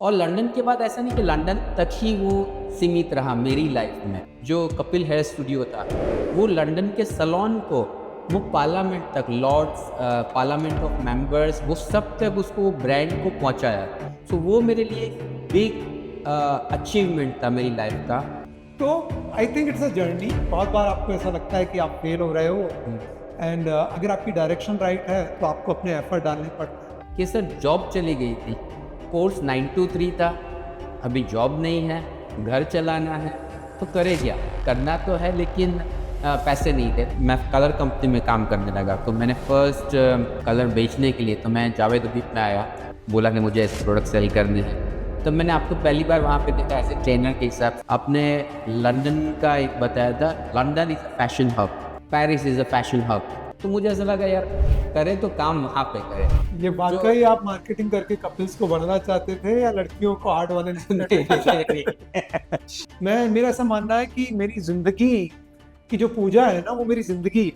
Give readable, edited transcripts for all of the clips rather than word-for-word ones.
और लंदन के बाद ऐसा नहीं कि लंदन तक ही वो सीमित रहा मेरी लाइफ में। जो कपिल हेयर स्टूडियो था, वो लंदन के सैलून को, वो पार्लियामेंट तक, लॉर्ड्स, पार्लियामेंट ऑफ मेंबर्स, वो सब तक उसको, वो ब्रांड को पहुंचाया। सो वो मेरे लिए बिग अचीवमेंट था मेरी लाइफ का। तो I think it's a journey. बहुत बार आपको ऐसा लगता है कि आप फेल हो रहे हो, एंड अगर आपकी डायरेक्शन राइट है तो आपको अपने एफर्ट डालने पड़ते हैं। कि सर जॉब चली गई थी, कोर्स 9 to 3 था, अभी जॉब नहीं है, घर चलाना है, तो करे क्या? करना तो है लेकिन पैसे नहीं थे। मैं कलर कंपनी में काम करने लगा, तो मैंने फर्स्ट कलर बेचने के लिए तो मैं जावेद अदीब में आया, बोला कि मुझे ऐसे प्रोडक्ट सेल करने हैं। तब मैंने आपको पहली बार वहाँ पे देखा एज ए ट्रेनर के हिसाब से। आपने लंदन का एक बताया था, London is a fashion hub, Paris is a fashion hub. तो मुझे ऐसा लगा यार करें तो काम वहाँ पे करें। ये वाकई आप मार्केटिंग करके कपल्स को बनना चाहते थे या लड़कियों को आर्ट वाले मैं, मेरा ऐसा मानना है कि मेरी जिंदगी की जो पूजा है ना, वो मेरी जिंदगी,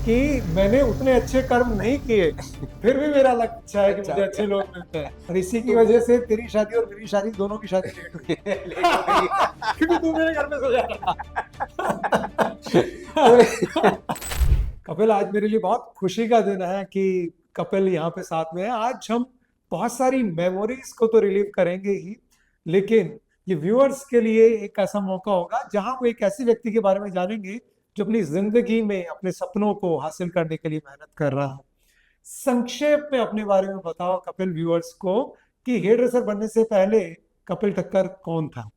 कि मैंने उतने अच्छे कर्म नहीं किए, फिर भी मेरा लक्ष्य है कि मुझे अच्छे लोग मिलते हैं, और इसी की वजह से तेरी शादी और मेरी शादी, दोनों की शादी लेट हुई। क्योंकि तू मेरे घर में सो जाता था। कपिल, आज मेरे लिए बहुत खुशी का दिन है कि कपिल यहाँ पे साथ में है। आज हम बहुत सारी मेमोरीज को तो रिलीव करेंगे ही, लेकिन ये व्यूअर्स के लिए एक ऐसा मौका होगा जहां वो एक ऐसे व्यक्ति के बारे में जानेंगे जो अपनी जिंदगी में अपने सपनों को हासिल करने के लिए मेहनत कर रहा है। संक्षेप में अपने बारे में बताओ कपिल, व्यूअर्स को, कि हेयर ड्रेसर बनने से पहले कपिल ठक्कर कौन था।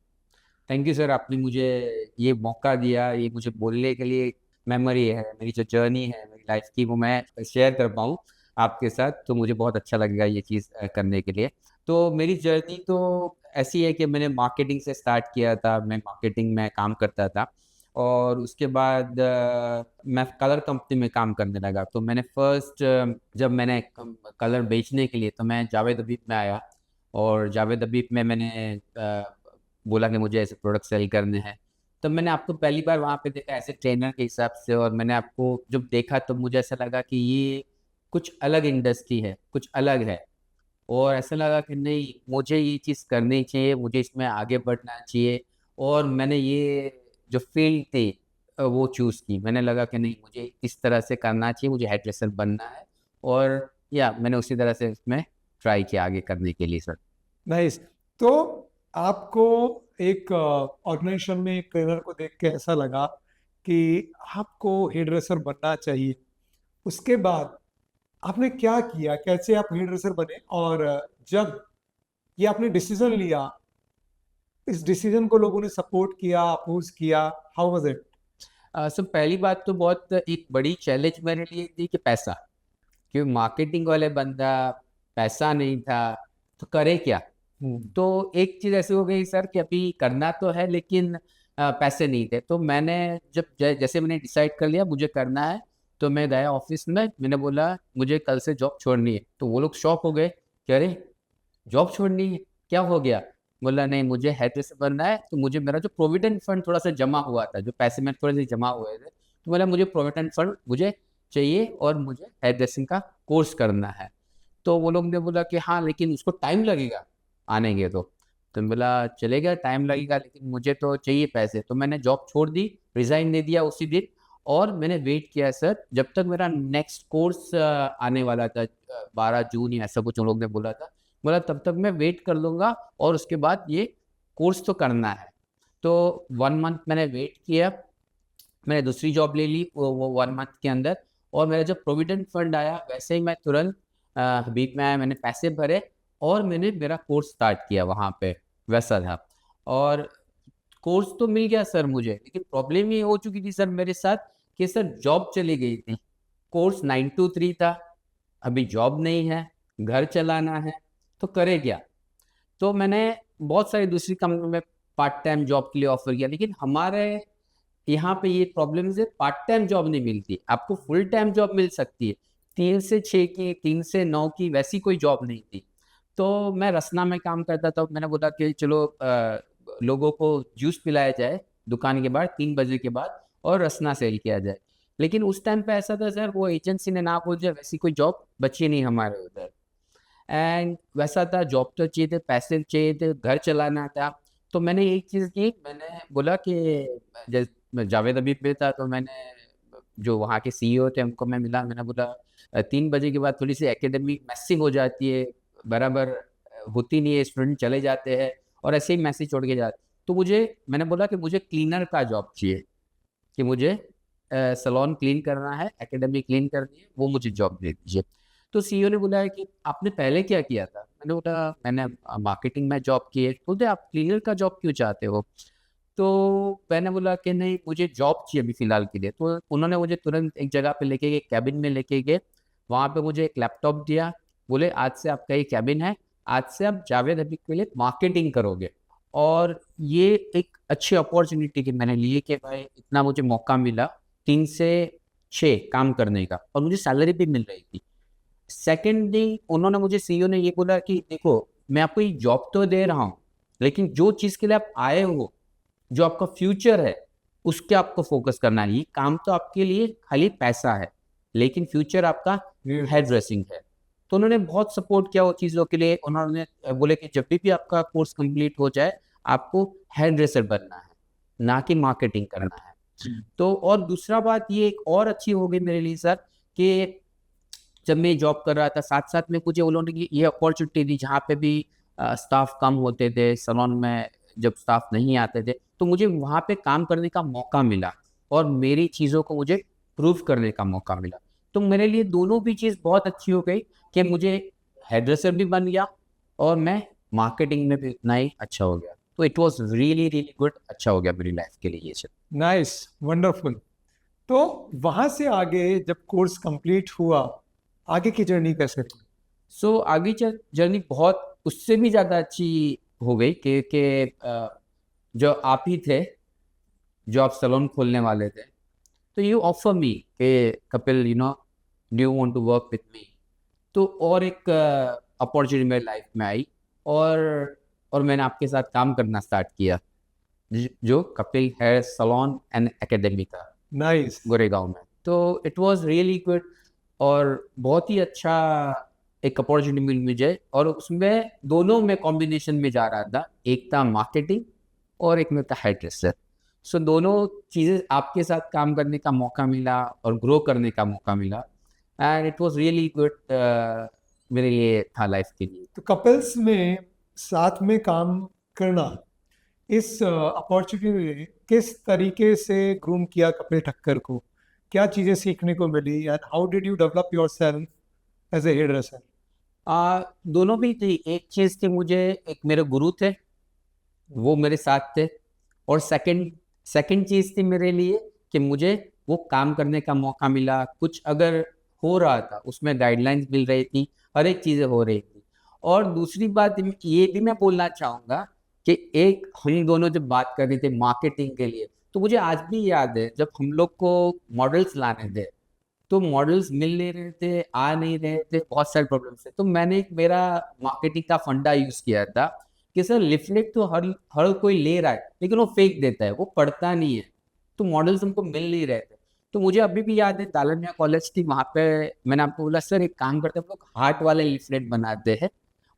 थैंक यू सर, आपने मुझे ये मौका दिया, ये मुझे बोलने के लिए। मेमोरी है मेरी, जो जर्नी है मेरी लाइफ की, वो मैं शेयर कर पाऊँ आपके साथ, तो मुझे बहुत अच्छा लगेगा ये चीज़ करने के लिए। तो मेरी जर्नी तो ऐसी है कि मैंने मार्केटिंग से स्टार्ट किया था, मैं मार्केटिंग में काम करता था। और उसके बाद मैं कलर कंपनी में काम करने लगा, तो मैंने फर्स्ट जब मैंने कलर बेचने के लिए तो मैं जावेद अदीब में आया। और जावेद अदीब में मैंने बोला कि मुझे ऐसे प्रोडक्ट सेल करने हैं। तब मैंने आपको पहली बार वहाँ पे देखा ऐसे ट्रेनर के हिसाब से, और मैंने आपको जब देखा तो मुझे ऐसा लगा कि ये कुछ अलग इंडस्ट्री है, कुछ अलग है। और ऐसा लगा कि नहीं, मुझे ये चीज़ करनी चाहिए, मुझे इसमें आगे बढ़ना चाहिए। और मैंने ये जो फील्ड थी वो चूज़ की। मैंने लगा कि नहीं, मुझे इस तरह से करना चाहिए, मुझे हेयर ड्रेसर बनना है। और या मैंने उसी तरह से इसमें ट्राई किया आगे करने के लिए सर। नाइस। तो आपको एक ऑर्गेनाइजेशन में एक ट्रेनर को देख के ऐसा लगा कि आपको हेयर ड्रेसर बनना चाहिए। उसके बाद आपने क्या किया, कैसे आप हेयर ड्रेसर बने, और जब ये आपने डिसीजन लिया, इस डिसीजन को लोगों ने सपोर्ट किया, अपोज किया, हाउ वाज इट। सर पहली बात तो बहुत एक बड़ी चैलेंज मेरे लिए थी कि पैसा, क्योंकि मार्केटिंग वाले बंदा, पैसा नहीं था तो करे क्या? तो एक चीज़ ऐसी हो गई सर कि अभी करना तो है लेकिन पैसे नहीं थे। तो मैंने जब जैसे मैंने डिसाइड कर लिया मुझे करना है, तो मैं गया ऑफिस में, मैंने बोला मुझे कल से जॉब छोड़नी है। तो वो लोग शॉक हो गए कि अरे जॉब छोड़नी है, क्या हो गया? बोला नहीं, मुझे हेयर ड्रेसर बनना है। तो मुझे मेरा जो प्रोविडेंट फंड थोड़ा सा जमा हुआ था, जो पैसे मेरे थोड़े से जमा हुए थे, तो बोला मुझे प्रोविडेंट फंड मुझे चाहिए और मुझे हेयर ड्रेसिंग का कोर्स करना है। तो वो लोग ने बोला कि हाँ लेकिन उसको टाइम लगेगा आने के। तो मैं बोला चलेगा, टाइम लगेगा लेकिन मुझे तो चाहिए पैसे। तो मैंने जॉब छोड़ दी, रिज़ाइन दे दिया उसी दिन। और मैंने वेट किया सर जब तक मेरा नेक्स्ट कोर्स आने वाला था, 12 जून या ऐसा कुछ उन लोग ने बोला था। बोला तब तक मैं वेट कर लूँगा और उसके बाद ये कोर्स तो करना है। तो 1 मंथ मैंने वेट किया, मैंने दूसरी जॉब ले ली वो 1 मंथ के अंदर। और मेरा जब प्रोविडेंट फंड आया वैसे ही मैं तुरंत हबीब में आया, मैंने पैसे भरे और मैंने मेरा कोर्स स्टार्ट किया वहाँ पे, वैसा था। और कोर्स तो मिल गया सर मुझे, लेकिन प्रॉब्लम ये हो चुकी थी सर मेरे साथ कि सर जॉब चली गई थी। कोर्स 9 to 3 था, अभी जॉब नहीं है, घर चलाना है, तो करे क्या? तो मैंने बहुत सारी दूसरी कंपनी में पार्ट टाइम जॉब के लिए ऑफर किया, लेकिन हमारे यहाँ पे ये प्रॉब्लम है, पार्ट टाइम जॉब नहीं मिलती, आपको फुल टाइम जॉब मिल सकती है। 3 से 6 की, 3 से 9 की, वैसी कोई जॉब नहीं थी। तो मैं रसना में काम करता था। मैंने बोला कि चलो लोगों को जूस पिलाया जाए दुकान के बाहर 3 बजे के बाद और रसना सेल किया जाए। लेकिन उस टाइम पे ऐसा था सर, वो एजेंसी ने ना बोल दिया, वैसी कोई जॉब बची नहीं हमारे उधर। एंड वैसा था, जॉब तो चाहिए थे, पैसे चाहिए थे, घर चलाना था। तो मैंने एक चीज़ की, मैंने बोला कि जैसे जावेद अभी पे था, तो मैंने जो वहाँ के सीईओ थे उनको मैं मिला, मैंने बोला 3 बजे के बाद थोड़ी सी एकेडमिक मैसिंग हो जाती है, बराबर होती नहीं है, स्टूडेंट चले जाते हैं और ऐसे ही मैसेज छोड़ के जाते। तो मैंने बोला कि मुझे क्लीनर का जॉब चाहिए, कि मुझे सैलून क्लीन करना है, एकेडमी क्लीन करनी है, वो मुझे जॉब दे दीजिए। तो सीईओ ने बोला है कि आपने पहले क्या किया था? मैंने बोला मैंने मार्केटिंग में जॉब की है। बोलते आप क्लीनर का जॉब क्यों चाहते हो? तो मैंने बोला कि नहीं, मुझे जॉब चाहिए अभी फ़िलहाल के लिए। तो उन्होंने मुझे तुरंत एक जगह पे लेके गए, केबिन में लेके गए। वहाँ पे मुझे एक लैपटॉप दिया, बोले आज से आपका ये केबिन है, आज से आप जावेद हबीब के लिए मार्केटिंग करोगे। और ये एक अच्छी अपॉर्चुनिटी की मैंने ली है कि भाई इतना मुझे मौका मिला 3 से 6 काम करने का, और मुझे सैलरी भी मिल रही थी। सेकेंडली उन्होंने मुझे, सीईओ ने ये बोला कि देखो मैं आपको ये जॉब तो दे रहा हूँ, लेकिन जो चीज़ के लिए आप आए हो, जो आपका फ्यूचर है, उसके आपको फोकस करना है। ये काम तो आपके लिए खाली पैसा है, लेकिन फ्यूचर आपका हेयर ड्रेसिंग है। तो उन्होंने बहुत सपोर्ट किया वो चीज़ों के लिए। उन्होंने बोले कि जब भी आपका कोर्स कंप्लीट हो जाए, आपको हेयर ड्रेसर बनना है, ना कि मार्केटिंग करना है। तो और दूसरा बात ये एक और अच्छी हो गई मेरे लिए सर, कि जब मैं जॉब कर रहा था, साथ-साथ में मुझे उन्होंने ये अपॉर्चुनिटी दी, जहाँ पे भी स्टाफ कम होते थे, सैलून में जब स्टाफ नहीं आते थे, तो मुझे वहाँ पे काम करने का मौका मिला और मेरी चीज़ों को मुझे प्रूव करने का मौका मिला। तो मेरे लिए दोनों भी चीज़ बहुत अच्छी हो गई कि मुझे हेयरड्रेसर भी बन गया और मैं मार्केटिंग में भी उतना ही अच्छा हो गया। तो it was really, really good, अच्छा हो गया मेरी लाइफ़ के लिए ये सब। Nice, wonderful. तो वहां से आगे जब कोर्स कंप्लीट हुआ, आगे की जर्नी कैसे हुई? सो आगे जर्नी बहुत उससे भी ज़्यादा अच्छी हो गई कि जो आप ही थे, जो आप सैलून खोलने वाले थे, तो यू ऑफर मी कि Kapil do you want to work with me? तो और एक अपॉर्चुनिटी मेरी लाइफ में आई, और मैंने आपके साथ काम करना स्टार्ट किया, जो Kapil hair salon and academy था नाइस। गोरेगांव में। तो इट वाज रियली गुड, और बहुत ही अच्छा एक अपॉर्चुनिटी मिली मुझे, और उसमें दोनों में कॉम्बिनेशन में जा रहा था, एक था मार्केटिंग और एक में था हेयर ड्रेसर। सो दोनों चीज़ें आपके साथ काम करने का मौका मिला और ग्रो करने का मौका मिला, and it was really good मेरे लिए था लाइफ के लिए। तो कपल्स में साथ में काम करना, इस अपॉर्चुनिटी ने किस तरीके से ग्रूम किया कपिल ठक्कर को? क्या चीजें सीखने को मिली and how did you develop yourself as a hairdresser? दोनों भी थी। एक चीज़ थी, मुझे एक मेरे गुरु थे, वो मेरे साथ थे, और सेकंड सेकंड चीज़ थी मेरे लिए कि मुझे वो काम करने का मौका मिला। कुछ अगर हो रहा था उसमें गाइडलाइंस मिल रही थी, हर एक चीज़ें हो रही थी। और दूसरी बात ये भी मैं बोलना चाहूँगा कि एक हम दोनों जब बात कर रहे थे मार्केटिंग के लिए, तो मुझे आज भी याद है जब हम लोग को मॉडल्स लाने थे, तो मॉडल्स मिल नहीं रहे थे, आ नहीं रहे थे, बहुत सारे प्रॉब्लम्स थे। तो मैंने एक मेरा मार्केटिंग का फंडा यूज़ किया था कि सर लिफलेट तो हर हर कोई ले रहा है, लेकिन वो फेंक देता है, वो पढ़ता नहीं है, तो मॉडल्स हमको मिल नहीं रहे थे। तो मुझे अभी भी याद है, दालमिया कॉलेज थी, वहाँ पे मैंने आपको बोला सर एक काम करते हैं, हम लोग हार्ट वाले लिफलेट बनाते हैं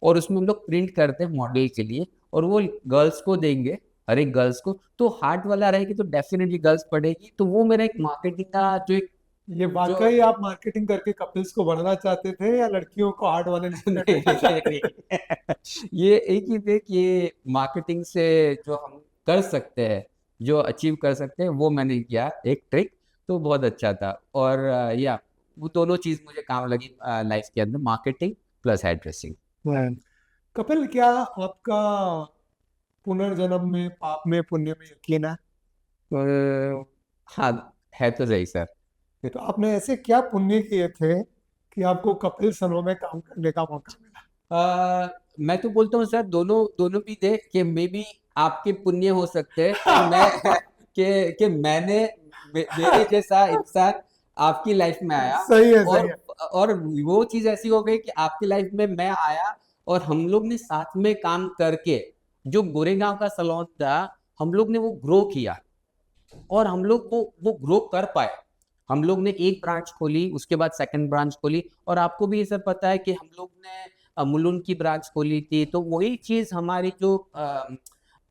और उसमें हम लोग प्रिंट करते हैं मॉडल के लिए, और वो गर्ल्स को देंगे, हर एक गर्ल्स को। तो हार्ट वाला रहेगी तो डेफिनेटली गर्ल्स पढ़ेगी। तो वो मेरा एक मार्केटिंग का जो एक ये जो वाकई आप मार्केटिंग करके कपल्स को बढ़ाना चाहते थे या लड़कियों को हार्ड वाले नहीं, लिपस्टिक देना चाहते नहीं, थे? नहीं। ये एक ही थे कि ये मार्केटिंग से जो हम कर सकते हैं, जो अचीव कर सकते हैं, वो मैंने किया एक ट्रिक, तो बहुत अच्छा था। और या वो दोनों चीज़ मुझे काम लगी लाइफ के अंदर, मार्केटिंग प्लस हेयर ड्रेसिंग। हाँ। कपिल, क्या आपका पुनर्जन्म में, पाप में, पुण्य में यकीन है? हाँ, है तो सही सर। तो आपने ऐसे क्या पुण्य किए थे कि आपको कपिल सनों में काम करने का मौका मिला? मैं तो बोलता हूँ सर, दोनों दोनों भी थे कि मे बी आपके पुण्य हो सकते हैं कि मैं कि मैंने मेरे जैसा इंसान आपकी लाइफ में आया, सही है, सही और है। वो चीज़ ऐसी हो गई कि आपकी लाइफ में मैं आया, और हम लोग ने साथ में काम करके जो गोरेगांव का सैलून था, हम लोग ने वो ग्रो किया, और हम लोग वो ग्रो कर पाए। हम लोग ने एक ब्रांच खोली, उसके बाद सेकंड ब्रांच खोली, और आपको भी ये सब पता है कि हम लोग ने मुलुंड की ब्रांच खोली थी, तो वही चीज़ हमारी जो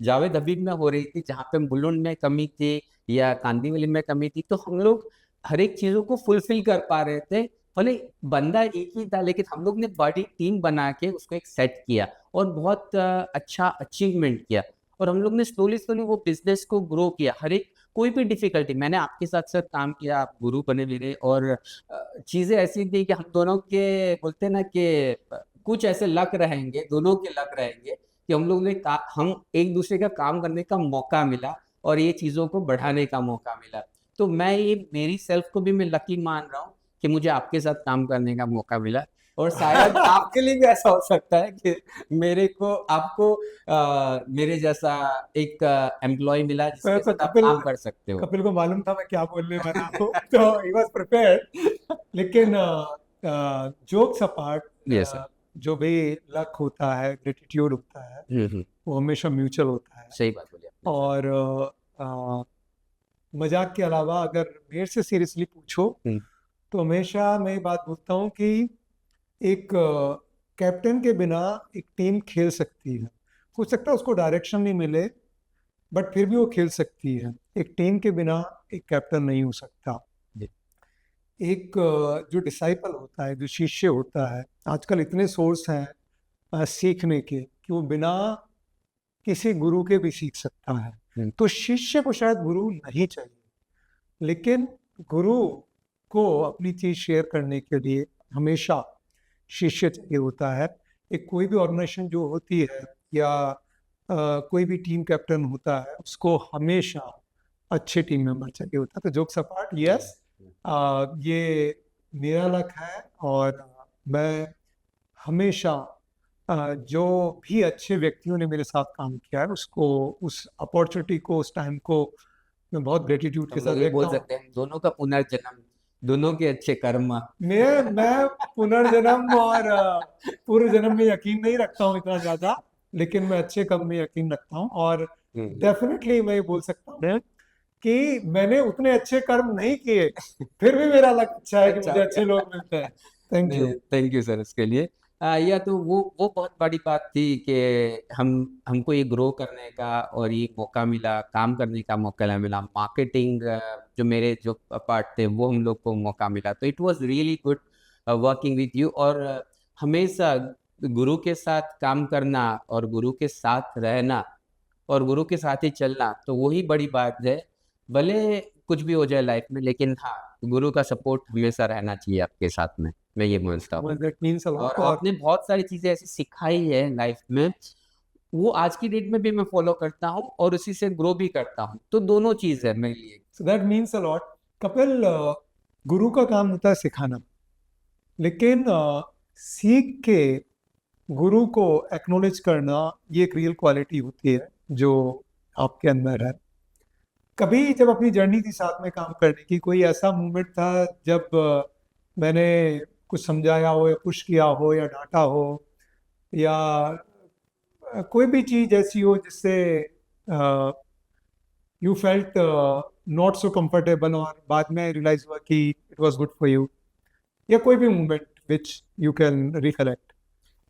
जावेद हबीब में हो रही थी, जहाँ पे मुलुंड में कमी थी या कांदीवली में कमी थी, तो हम लोग हर एक चीज़ों को फुलफिल कर पा रहे थे। भले बंदा एक ही था, लेकिन हम लोग ने बड़ी टीम बना के उसको एक सेट किया और बहुत अच्छा अचीवमेंट किया, और हम लोग ने स्लोली स्लोली वो बिजनेस को ग्रो किया। हर एक कोई भी डिफिकल्टी, मैंने आपके साथ साथ काम किया, आप गुरु बने मेरे, और चीज़ें ऐसी थी कि हम दोनों के बोलते हैं ना कि कुछ ऐसे लक रहेंगे, दोनों के लक रहेंगे कि हम लोग ने हम एक दूसरे का काम करने का मौका मिला और ये चीज़ों को बढ़ाने का मौका मिला। तो मैं ये मेरी सेल्फ को भी मैं लकी मान रहा हूँ कि मुझे आपके साथ काम करने का मौका मिला, और शायद आपके लिए भी ऐसा हो सकता है कि मेरे को आपको मेरे जैसा एक एम्प्लॉय मिला जिसके तो साथ आप काम कर सकते हो। कपिल को मालूम था मैं क्या बोलने वाला हूँ, तो ही वॉज प्रिपेयर्ड। लेकिन जोक्स अपार्ट, यस सर। जो भी लक होता है, ग्रेटिट्यूड होता है, वो हमेशा म्यूचुअल होता है। सही बात बोली आपने। और मजाक के अलावा अगर मेरे से सीरियसली पूछो, हम्म। तो हमेशा मैं ये बात बोलता हूँ कि एक कैप्टन के बिना एक टीम खेल सकती है। हो सकता है उसको डायरेक्शन नहीं मिले, बट फिर भी वो खेल सकती है। एक टीम के बिना एक कैप्टन नहीं हो सकता। जी। एक जो डिसाइपल होता है, जो शिष्य होता है, आजकल इतने सोर्स हैं सीखने के कि वो बिना किसी गुरु के भी सीख सकता है। तो शिष्य को शायद गुरु नहीं चाहिए, लेकिन गुरु को अपनी चीज शेयर करने के लिए हमेशा शिष्य चाहिए होता है। एक कोई भी ऑर्गेनाइजेशन जो होती है, या कोई भी टीम कैप्टन होता है, उसको हमेशा अच्छे टीम मेंबर चाहिए होता है। तो जोक्स अपार्ट, यस, ये मेरा लक है, और मैं हमेशा जो भी अच्छे व्यक्तियों ने मेरे साथ काम किया है, उसको, उस अपॉर्चुनिटी को, उस टाइम को मैं बहुत ग्रेटिट्यूड के हम साथ लोग ये देखता बोल हूँ। सकते हैं दोनों का पुनर्जन्म, दोनों के अच्छे कर्म। मैं पुनर्जन्म और पूर्व जन्म में यकीन नहीं रखता हूँ इतना ज्यादा, लेकिन मैं अच्छे कर्म में यकीन रखता हूँ। और डेफिनेटली मैं ये बोल सकता हूँ कि मैंने उतने अच्छे कर्म नहीं किए, फिर भी मेरा लक अच्छा है कि अच्छा मुझे हो अच्छे गया। लोग मिलते हैं। Thank you. Thank you sir उसके लिए। या तो वो बहुत बड़ी बात थी कि हमको ये ग्रो करने का और ये मौका मिला, काम करने का मौका मिला, मार्केटिंग जो मेरे जो पार्ट थे वो हम लोग को मौका मिला, तो it was really good working with you. और हमेशा गुरु के साथ काम करना और गुरु के साथ रहना और गुरु के साथ ही चलना, तो वही बड़ी बात है। भले कुछ भी हो जाए लाइफ में, लेकिन हाँ, गुरु का सपोर्ट हमेशा रहना चाहिए आपके साथ में, मैं ये बोलता हूँ। दैट मीन्स अ और लॉट। और आपने बहुत सारी चीजें ऐसी सिखाई है लाइफ में, वो आज की डेट में भी मैं फॉलो करता हूँ और उसी से ग्रो भी करता हूँ, तो दोनों चीज है मेरे लिए। So that means a lot. Kapil, गुरु का काम होता है सिखाना, लेकिन सीख के गुरु को एक्नॉलेज करना, ये एक रियल क्वालिटी होती है जो आपके अंदर है। कभी जब अपनी जर्नी थी साथ में काम करने की, कोई ऐसा मोमेंट था जब मैंने कुछ समझाया हो, या पुश किया हो, या डांटा हो, या कोई भी चीज ऐसी हो जिससे you felt not so comfortable, और बाद में रियलाइज हुआ कि it was good for you, या कोई भी moment which you can recollect?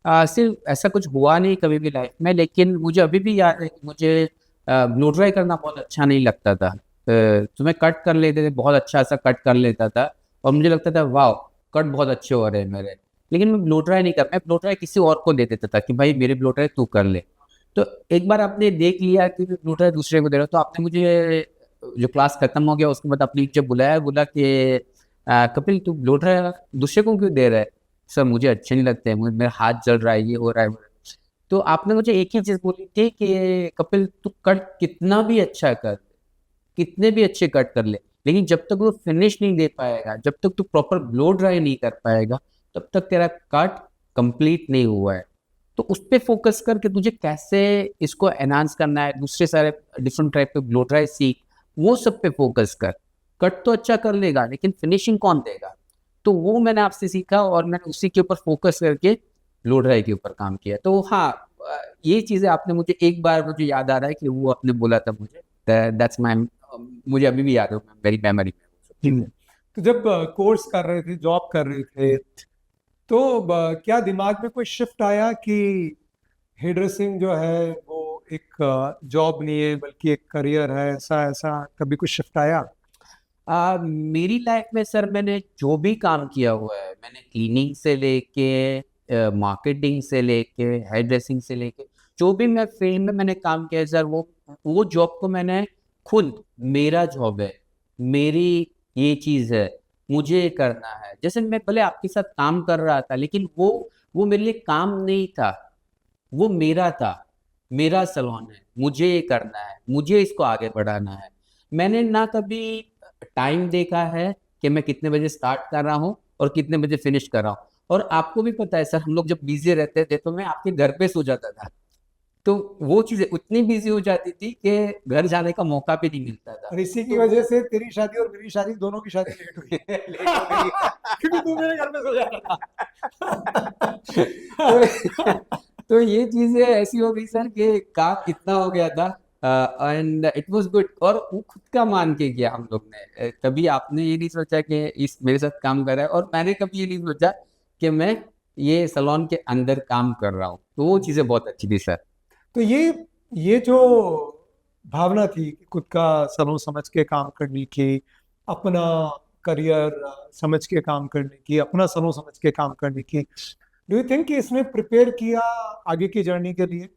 सिर्फ ऐसा कुछ हुआ नहीं कभी भी लाइफ में, लेकिन मुझे अभी भी याद है कि मुझे ब्लो ड्राई करना बहुत अच्छा नहीं लगता था। तो मैं कट कर लेते थे, बहुत अच्छा सा कट कर लेता था, और मुझे लगता था वाह, कट बहुत अच्छे हो रहे हैं मेरे, लेकिन मैं ब्लो ड्राई नहीं कर, मैं ब्लो ड्राई किसी और को दे देता था कि भाई मेरे ब्लो ड्राई तू कर ले। तो एक बार आपने देख लिया कि ब्लो ड्राई दूसरे को दे रहा हूं, तो आपने मुझे, जो क्लास खत्म हो गया उसके बाद अपने नीचे बुलाया, बोला कि कपिल तू ब्लो ड्राई दूसरे को क्यों दे रहा है? सर मुझे अच्छे नहीं लगते, मुझे मेरा हाथ जल रहा है, ये हो रहा है, वो हो रहा है। तो आपने मुझे एक ही चीज बोली थी कि कपिल तू कट कितना भी अच्छा कर, कितने भी अच्छे कट कर ले, लेकिन जब तक वो फिनिश नहीं दे पाएगा, जब तक तू प्रॉपर ब्लो ड्राई नहीं कर पाएगा, तब तक तेरा कट कंप्लीट नहीं हुआ है। तो उस पर फोकस करके तुझे कैसे इसको एनहांस करना है, दूसरे सारे डिफरेंट टाइप के ब्लो ड्राई सीख, वो सब पे फोकस कर। कट तो अच्छा कर लेगा, लेकिन फिनिशिंग कौन देगा? तो वो मैंने आपसे सीखा और मैंने उसी के ऊपर फोकस करके लो ड्राई के ऊपर काम किया। तो हाँ, ये चीजें आपने मुझे एक बार, मुझे याद आ रहा है कि वो आपने बोला था मुझे, दैट्स माय, मुझे अभी भी याद है, मेरी मेमोरी में वो सब चीजें। तो जब कोर्स कर रहे थे, जॉब कर रहे थे, तो क्या दिमाग में कोई शिफ्ट आया कि हेयर ड्रेसिंग जो है वो एक जॉब नहीं है बल्कि एक करियर है, ऐसा ऐसा कभी कुछ शिफ्ट आया? मेरी लाइफ में सर मैंने जो भी काम किया हुआ है, मैंने क्लीनिंग से लेके मार्केटिंग से लेके हेयर ड्रेसिंग से लेके जो भी मैं फील्ड में मैंने काम किया है सर, वो जॉब को मैंने खुद, मेरा जॉब है, मेरी ये चीज़ है, मुझे ये करना है। जैसे मैं पहले आपके साथ काम कर रहा था, लेकिन वो मेरे लिए काम नहीं था, वो मेरा था, मेरा सलोन है, मुझे ये करना है, मुझे इसको आगे बढ़ाना है। मैंने ना कभी टाइम देखा है कि मैं कितने बजे स्टार्ट कर रहा हूँ और कितने बजे फिनिश कर रहा हूँ। और आपको भी पता है सर, हम लोग जब बिजी रहते थे तो मैं आपके घर पे सो जाता था, तो वो चीजें उतनी बिजी हो जाती थी कि घर जाने का मौका भी नहीं मिलता था। और इसी की तो वजह वो से तेरी शादी और मेरी शादी दोनों की शादी लेट हुई। लेट हो गई। क्योंकि तू मेरे घर में सो जाता तो था। तो ये चीजें ऐसी हो गई सर कि काम इतना हो गया था, एंड इट वाज गुड। और वो खुद का मान के किया हम लोग ने। कभी आपने ये नहीं सोचा कि इस मेरे साथ काम कर रहा है, और मैंने कभी ये नहीं सोचा कि मैं ये सलोन के अंदर काम कर रहा हूँ। तो वो चीजें बहुत अच्छी थी सर। तो ये जो भावना थी कि खुद का सलोन समझ के काम करने की, अपना करियर समझ के काम करने की, अपना सलोन समझ के काम करने की, डू यू थिंक कि इसने प्रिपेयर किया आगे की जर्नी के लिए?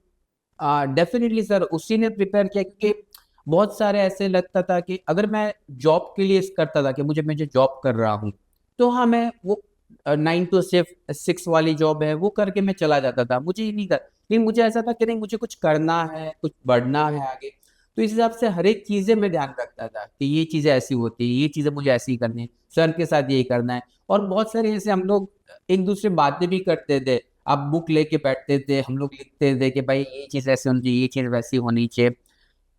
डेफिनेटली सर, उसी ने प्रिपेयर किया, क्योंकि बहुत सारे ऐसे लगता था कि अगर मैं जॉब के लिए करता था कि मुझे जॉब कर रहा हूँ, तो हाँ मैं वो 9 to 6 वाली जॉब है वो करके मैं चला जाता था, मुझे ये नहीं था। लेकिन मुझे ऐसा था कि नहीं, मुझे कुछ करना है, कुछ बढ़ना है आगे। तो इस हिसाब से हर एक चीज़ें मैं ध्यान रखता था कि ये चीज़ें ऐसी होती है, ये चीज़ें मुझे ऐसी ही करनी है, सर के साथ यही करना है। और बहुत सारे ऐसे हम लोग एक दूसरे बातें भी करते थे। आप बुक लेके बैठते थे, हम लोग लिखते थे कि भाई ये चीज़ ऐसे होनी चाहिए, ये चीज़ वैसी होनी चाहिए।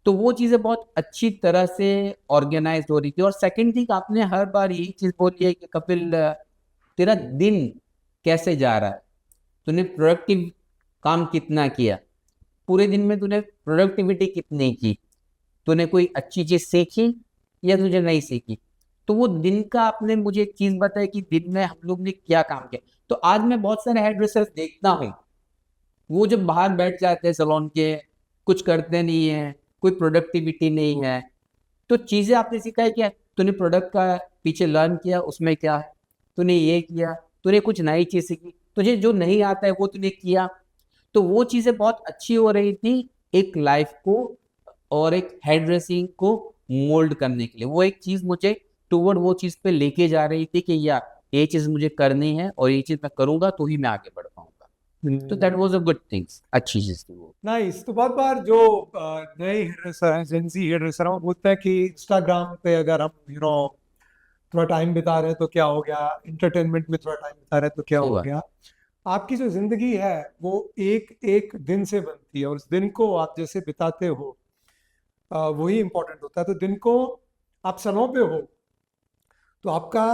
तो वो चीज़ें बहुत अच्छी तरह से ऑर्गेनाइज हो रही थी। और सेकंड थिंग, आपने हर बार यही चीज़ बोली है कि कपिल, तेरा दिन कैसे जा रहा है, तूने प्रोडक्टिव काम कितना किया, पूरे दिन में तूने प्रोडक्टिविटी कितनी की, तूने कोई अच्छी चीज़ सीखी या तुझे नहीं सीखी। तो वो दिन का आपने मुझे एक चीज़ बताई कि दिन में हम लोग ने क्या काम किया। तो आज मैं बहुत सारे हेयर ड्रेसर्स देखता हूँ, वो जब बाहर बैठ जाते हैं सलोन के, कुछ करते नहीं है, कोई प्रोडक्टिविटी नहीं है। तो चीज़ें आपने सीखा है क्या, तूने प्रोडक्ट का पीछे लर्न किया, उसमें क्या है, तूने ये किया, तूने कुछ नई चीज़ सीखी, तुझे जो नहीं आता है वो तूने किया। तो वो चीज़ें बहुत अच्छी हो रही थी एक लाइफ को और एक हेयर ड्रेसिंग को मोल्ड करने के लिए। वो एक चीज़ मुझे टुवर्ड वो चीज़ पे लेके जा रही थी कि यार ये चीज़ मुझे करनी है और ये चीज़ मैं करूँगा तो ही मैं आगे बढ़ पाऊँगा। तो that was a good things, अच्छी चीज़ थी वो। नाइस। तो बहुत बार जो नए हेयर ड्रेसर हैं, जेंजी हेयर ड्रेसर हैं, वो बोलते हैं कि इंस्टाग्राम पे अगर हम थोड़ा टाइम बिता रहे हैं तो क्या हो गया, इंटरटेनमेंट में थोड़ा टाइम बिता रहे हैं तो क्या सही हो बात। गया। आपकी जो जिंदगी है वो एक एक दिन से बनती है, और उस दिन को आप जैसे बिताते हो वही इंपॉर्टेंट होता है। तो दिन को आप सनों पे हो तो आपका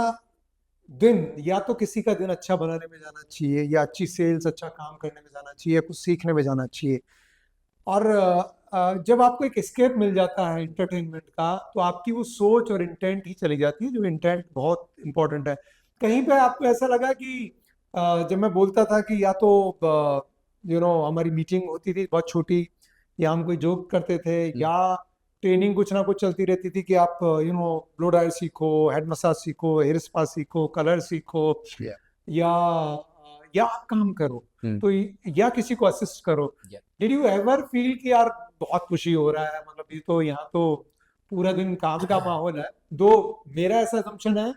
दिन, या तो किसी का दिन अच्छा बनाने में जाना चाहिए, या अच्छी सेल्स, अच्छा काम करने में जाना चाहिए, या कुछ सीखने में जाना चाहिए। और जब आपको एक एस्केप मिल जाता है इंटरटेनमेंट का, तो आपकी वो सोच और इंटेंट ही चली जाती है, जो इंटेंट बहुत इंपॉर्टेंट है। कहीं पे आपको ऐसा लगा कि जब मैं बोलता था कि या तो हमारी मीटिंग होती थी बहुत छोटी, या हम कोई जोक करते थे, हुँ, या ट्रेनिंग कुछ ना कुछ चलती रहती थी कि आप ब्लो ड्रायर सीखो, हेड मसाज सीखो, हेयर स्पा सीखो, कलर सीखो, या या आप काम करो, हुँ, तो या किसी को असिस्ट करो। या डिड यू एवर फील कि यार बहुत खुशी हो रहा है, मतलब ये तो यहाँ तो पूरा दिन काम का माहौल है? दो, मेरा ऐसा असम्पशन है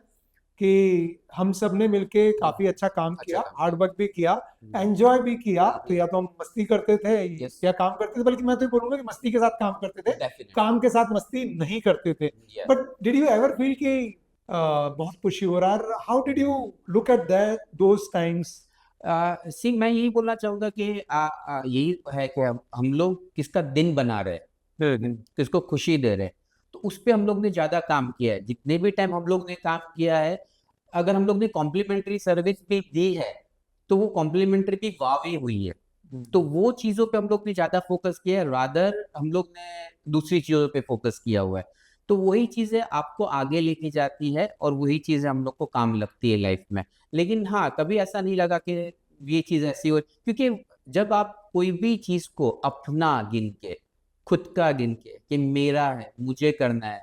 कि हम सब ने मिलके हुँ, काफी अच्छा काम अच्छा किया, काम हार्ड वर्क भी किया, हुँ, एंजॉय भी किया। तो हुँ, या तो हम मस्ती करते थे यस, या काम करते थे, बल्कि मैं तो ये बोलूंगा कि मस्ती के साथ काम करते थे, डेफिनिटली, काम के साथ मस्ती नहीं करते थे। या but did you ever feel कि बहुत खुशी हो रहा है? How did you look at that those times? See मैं यही बोलना चाहूँगा कि यही है कि हम लोग किसका दिन बना रहे हैं, किसको खुशी दे रहे हैं, तो उस पे हम लोग ने ज़्यादा काम किया है। जितने भी टाइम हम लोग ने काम किया है, अगर हम लोग ने कॉम्प्लीमेंट्री सर्विस भी दी है, तो वो कॉम्प्लीमेंट्री भी वाक़ई हुई है। तो वो चीज़ों पे हम लोग ने ज़्यादा फ़ोकस किया है, रादर हम लोग ने दूसरी चीज़ों पे फ़ोकस किया हुआ है। तो वही चीज़ें आपको आगे लेके जाती है और वही चीज़ें हम लोग को काम लगती है लाइफ में। लेकिन हाँ, कभी ऐसा नहीं लगा कि ये चीज़ ऐसी हो, क्योंकि जब आप कोई भी चीज़ को अपना गिन के, खुद का गिन के कि मेरा है, मुझे करना है,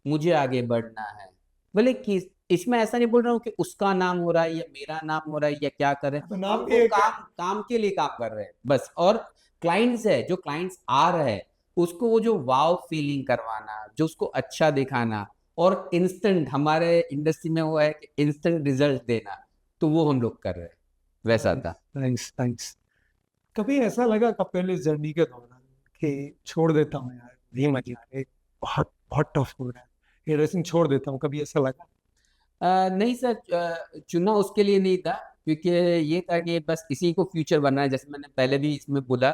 मुझे आगे बढ़ना है, भले कि इसमें ऐसा नहीं बोल रहा हूँ कि उसका नाम हो रहा है या मेरा नाम हो रहा है या क्या कर रहे हैं, तो हम नाम भी वो एक है। काम काम के लिए काम कर रहे हैं बस। और क्लाइंट्स है, जो क्लाइंट्स आ रहे हैं, उसको वो जो वाव फीलिंग करवाना, जो उसको अच्छा दिखाना और इंस्टेंट, हमारे इंडस्ट्री में वो है कि इंस्टेंट रिजल्ट देना, तो वो हम लोग कर रहे हैं, वैसा था। Nice nice. कभी ऐसा लगा कपिल इस जर्नी के दौरान कि छोड़ देता हूँ यार, नहीं मजा आ रहा है, बहुत बहुत टफ हो रहा है, ये रेसिंग छोड़ देता हूँ, कभी ऐसा लगा? नहीं सर, चुना उसके लिए नहीं था, क्योंकि ये था कि बस इसी को फ्यूचर बनना है, जैसे मैंने पहले भी इसमें बोला,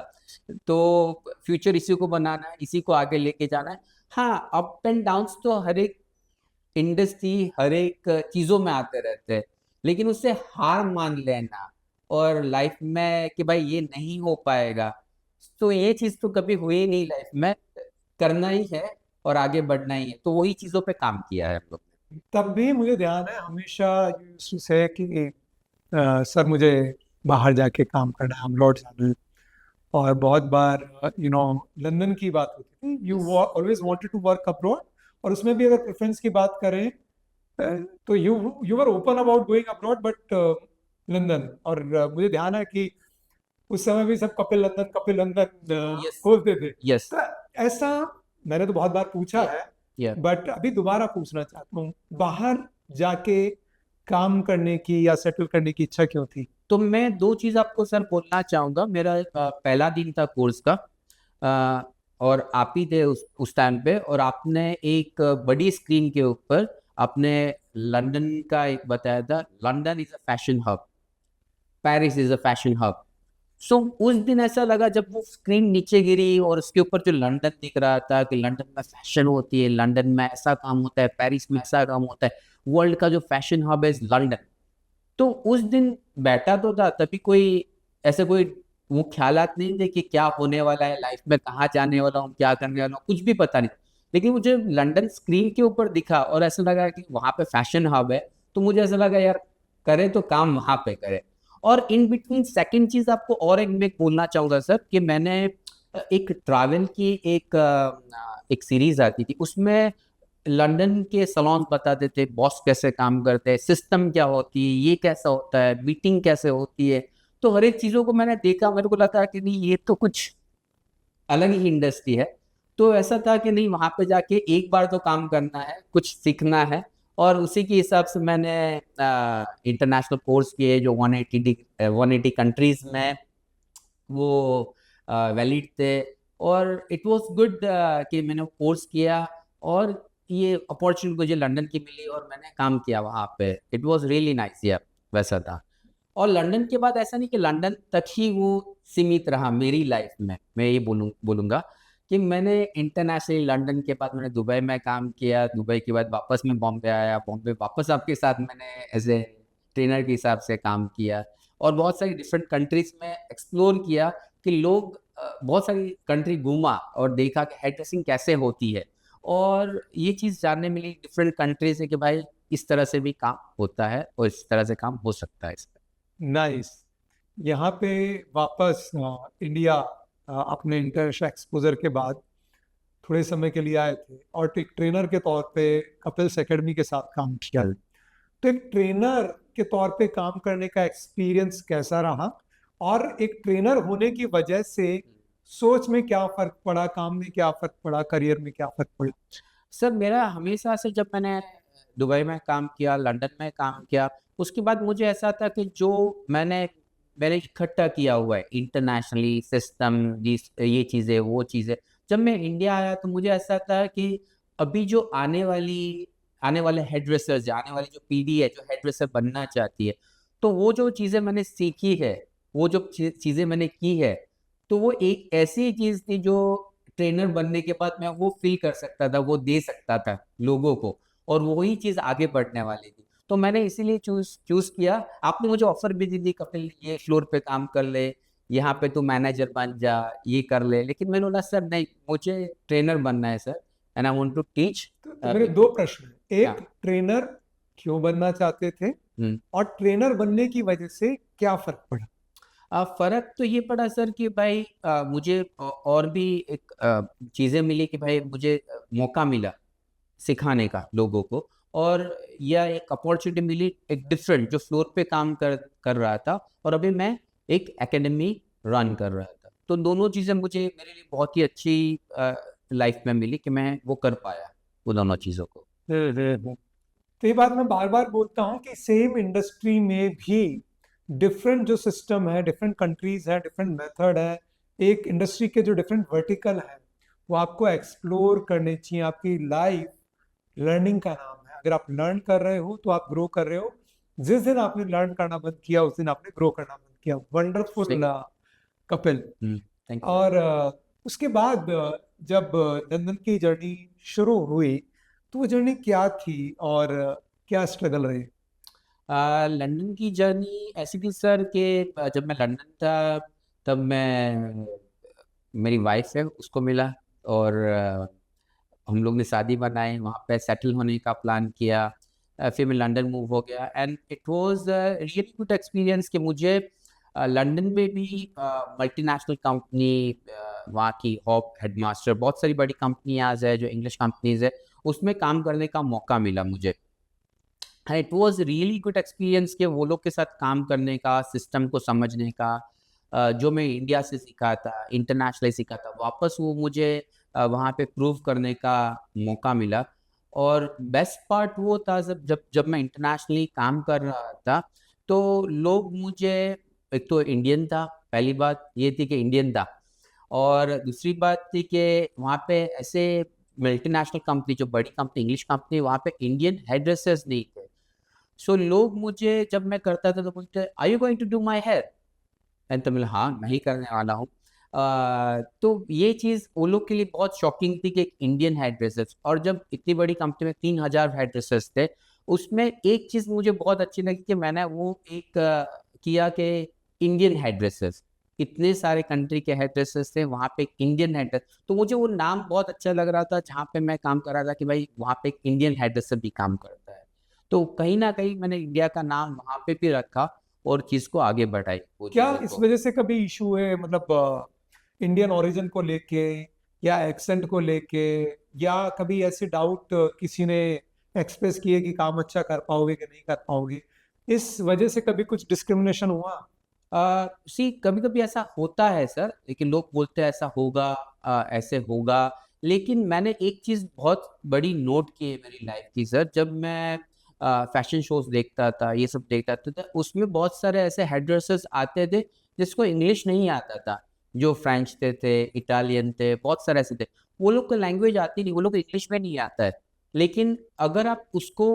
तो फ्यूचर इसी को बनाना है, इसी को आगे लेके जाना है। हाँ, अप एंड डाउन्स तो हर एक इंडस्ट्री, हर एक चीज़ों में आते रहते हैं, लेकिन उससे हार मान लेना और लाइफ में कि भाई ये नहीं हो पाएगा, तो ये चीज़ तो कभी हुई ही नहीं लाइफ में। करना ही है और आगे बढ़ना ही है, तो वही चीज़ों पे काम किया है हम लोग ने। तब भी मुझे ध्यान है हमेशा से कि सर मुझे बाहर जाके काम करना है, हम लौट जाना है। और बहुत बार लंदन की बात होती थी, you always wanted to work abroad, और उसमें भी अगर प्रेफरेंस की बात करें तो you were open about going abroad, but London. और मुझे ध्यान है कि उस समय भी सब कपिल लंदन यस, बोलते थे। यस, तो ऐसा मैंने तो बहुत बार पूछा या है, या बट अभी दोबारा पूछना चाहता हूँ, बाहर जाके काम करने की या सेटल करने की इच्छा क्यों थी? तो मैं दो चीज़ आपको सर बोलना चाहूँगा। मेरा पहला दिन था कोर्स का, और आप ही थे उस टाइम पे, और आपने एक बड़ी स्क्रीन के ऊपर आपने लंदन का एक बताया था, London is a fashion hub, Paris is a fashion hub. So उस दिन ऐसा लगा जब वो स्क्रीन नीचे गिरी और उसके ऊपर जो लंदन दिख रहा था कि लंदन में फैशन होती है, लंदन में ऐसा काम होता है, पेरिस में ऐसा काम होता है, वर्ल्ड का जो फैशन हब है लंदन। तो उस दिन बैठा तो था, तभी कोई ऐसे कोई वो ख्यालात नहीं थे कि क्या होने वाला है लाइफ में, कहाँ जाने वाला हूँ, क्या करने वाला हूँ, कुछ भी पता नहीं। लेकिन मुझे लंदन स्क्रीन के ऊपर दिखा और ऐसा लगा कि वहाँ पे फैशन हब है, तो मुझे ऐसा लगा यार करे तो काम वहाँ पे करे। और इन बिटवीन सेकंड चीज आपको और एक मैं बोलना चाहूंगा सर, कि मैंने एक ट्रैवल की एक सीरीज आती थी, उसमें लंदन के सलोन बताते थे, बॉस कैसे काम करते हैं, सिस्टम क्या होती है, ये कैसा होता है, मीटिंग कैसे होती है। तो हर एक चीज़ों को मैंने देखा, मेरे को लगा कि नहीं ये तो कुछ अलग ही इंडस्ट्री है। तो ऐसा था कि नहीं, वहाँ पे जाके एक बार तो काम करना है, कुछ सीखना है। और उसी के हिसाब से मैंने इंटरनेशनल कोर्स किए जो 180 कंट्रीज में वो वैलिड थे। और इट वाज गुड कि मैंने कोर्स किया और ये अपॉर्चुनिटी मुझे लंदन की मिली और मैंने काम किया वहाँ पे। इट वाज रियली नाइस, या वैसा था। और लंदन के बाद ऐसा नहीं कि लंदन तक ही वो सीमित रहा मेरी लाइफ में, मैं ये बोलूँगा कि मैंने इंटरनेशनली लंदन के बाद मैंने दुबई में काम किया, दुबई के बाद वापस मैं बॉम्बे आया, बॉम्बे वापस आपके साथ मैंने एज ए ट्रेनर के हिसाब से काम किया। और बहुत सारी डिफरेंट कंट्रीज में एक्सप्लोर किया कि लोग बहुत सारी कंट्री घूमा और देखा कि हेयर ड्रेसिंग कैसे होती है। और ये चीज़ जानने मिली डिफरेंट कंट्री से कि भाई इस तरह से भी काम होता है और इस तरह से काम हो सकता है इसमें। नाइस। यहाँ पे वापस इंडिया अपने इंटरनेशनल एक्सपोजर के बाद थोड़े समय के लिए आए थे और एक ट्रेनर के तौर पे कपिल्स एकेडमी के साथ काम किया। तो एक ट्रेनर के तौर पे काम करने का एक्सपीरियंस कैसा रहा, और एक ट्रेनर होने की वजह से सोच में क्या फर्क पड़ा, काम में क्या फर्क पड़ा, करियर में क्या फर्क पड़ा? सर मेरा हमेशा से, जब मैंने दुबई में काम किया, लंदन में काम किया, उसके बाद मुझे ऐसा था कि जो मैंने इकट्ठा किया हुआ है इंटरनेशनली सिस्टम, ये चीज़ें वो चीज़ें, जब मैं इंडिया आया तो मुझे ऐसा था कि अभी जो आने वाले हेयर ड्रेसर्स, आने वाली जो पीढ़ी है जो हेयर ड्रेसर बनना चाहती है, तो वो जो चीज़ें मैंने सीखी है, वो जो चीज़ें मैंने की है, तो वो एक ऐसी चीज़ थी जो ट्रेनर बनने के बाद मैं वो फ़ील कर सकता था, वो दे सकता था लोगों को, और वही चीज़ आगे बढ़ने वाली थी। तो मैंने इसीलिए चूज़ किया। आपने मुझे ऑफ़र भी दी थी, कपिल ये फ्लोर पे काम कर ले, यहाँ पे तू मैनेजर बन जा, ये कर ले। लेकिन मैंने बोला सर नहीं, मुझे ट्रेनर बनना है sir, and I want to teach तो मेरे people. दो प्रश्न हैं। एक, हाँ। ट्रेनर क्यों बनना चाहते थे, हम्म। और ट्रेनर बनने की वजह से क्या फर्क पड़ा? फर्क तो ये पड़ा सर कि भाई मुझे और भी एक चीजें मिली कि भाई मुझे मौका मिला सिखाने का लोगों को, और यह एक अपॉर्चुनिटी मिली एक डिफरेंट जो फ्लोर पे काम कर रहा था, और अभी मैं एक एकेडमी रन कर रहा था। तो दोनों चीज़ें मुझे मेरे लिए बहुत ही अच्छी लाइफ में मिली कि मैं वो कर पाया वो दोनों चीज़ों को। तो ये बात मैं बार बार बोलता हूँ कि सेम इंडस्ट्री में भी डिफरेंट जो सिस्टम है, डिफरेंट कंट्रीज है, डिफरेंट मेथड है, एक इंडस्ट्री के जो डिफरेंट वर्टिकल है वो आपको एक्सप्लोर करने चाहिए। आपकी लाइफ लर्निंग का नाम है। अगर आप लर्न कर रहे हो तो आप ग्रो कर रहे हो। जिस दिन आपने लर्न करना बंद किया उस दिन आपने ग्रो करना बंद किया। वंडरफुल कपिल। Thank you. और उसके बाद जब लंदन की जर्नी शुरू हुई तो वो जर्नी क्या थी और क्या स्ट्रगल रहे? लंदन की जर्नी ऐसी थी सर कि जब मैं लंदन था तब मैं मेरी वाइफ है उसको मिला, और हम लोग ने शादी बनाई, वहाँ पे सेटल होने का प्लान किया। फिर मैं लंदन मूव हो गया, and it was really good experience कि मुझे लंदन में भी मल्टीनेशनल कंपनी, वहाँ की हॉप, हेडमास्टर, बहुत सारी बड़ी कंपनियाज है जो इंग्लिश कंपनीज है, उसमें काम करने का मौका मिला मुझे। It was really good experience कि वो लोग के साथ काम करने का, सिस्टम को समझने का, जो मैं इंडिया से सीखा था, इंटरनेशनली सीखा था, वापस वो मुझे वहाँ पे प्रूव करने का मौका मिला। और बेस्ट पार्ट वो था जब जब जब मैं इंटरनेशनली काम कर रहा था तो लोग मुझे, एक तो इंडियन था, पहली बात ये थी कि इंडियन था, और दूसरी बात थी कि वहाँ पे ऐसे मल्टीनेशनल कंपनी, जो बड़ी कंपनी, इंग्लिश कंपनी, वहाँ पे इंडियन हेड ड्रेसर्स नहीं थे। सो लोग मुझे, जब मैं करता था तो बोलते, are you going to do my hair? And तो मैं, हाँ मैं ही करने वाला हूँ। तो ये चीज़ वो लोग के लिए बहुत शॉकिंग थी कि एक इंडियन हेयर ड्रेसर्स, और जब इतनी बड़ी कंपनी में 3000 हेयर ड्रेसर्स थे, उसमें एक चीज़ मुझे बहुत अच्छी लगी कि मैंने वो एक किया कि इंडियन हेयर ड्रेसर्स, इतने सारे कंट्री के हेयर ड्रेसर्स थे, वहाँ पे एक इंडियन हेयर ड्रेस, तो मुझे वो नाम बहुत अच्छा लग रहा था जहाँ पे मैं काम कर रहा था कि भाई वहाँ पे एक इंडियन हेयर ड्रेसर भी काम करता है। तो कहीं ना कहीं मैंने इंडिया का नाम वहाँ पे भी रखा और चीज़ को आगे बढ़ाई वो क्या चीज़ों इस को। वजह से कभी इशू है, मतलब इंडियन ओरिजिन को लेके या एक्सेंट को लेके, या कभी ऐसे डाउट किसी ने एक्सप्रेस किए कि काम अच्छा कर पाओगे कि नहीं कर पाओगे, इस वजह से कभी कुछ डिस्क्रिमिनेशन हुआ? सी कभी कभी ऐसा होता है सर, लेकिन लोग बोलते हैं ऐसा होगा, ऐसे होगा, लेकिन मैंने एक चीज़ बहुत बड़ी नोट की है मेरी लाइफ की सर, जब मैं फैशन शोज देखता था, ये सब देखता था, तो उसमें बहुत सारे ऐसे हेड ड्रेसर्स आते थे जिसको इंग्लिश नहीं आता था, जो फ्रेंच थे, इटालियन थे, बहुत सारे ऐसे थे। वो लोग को लैंग्वेज आती नहीं, वो लोग को इंग्लिश में नहीं आता है, लेकिन अगर आप उसको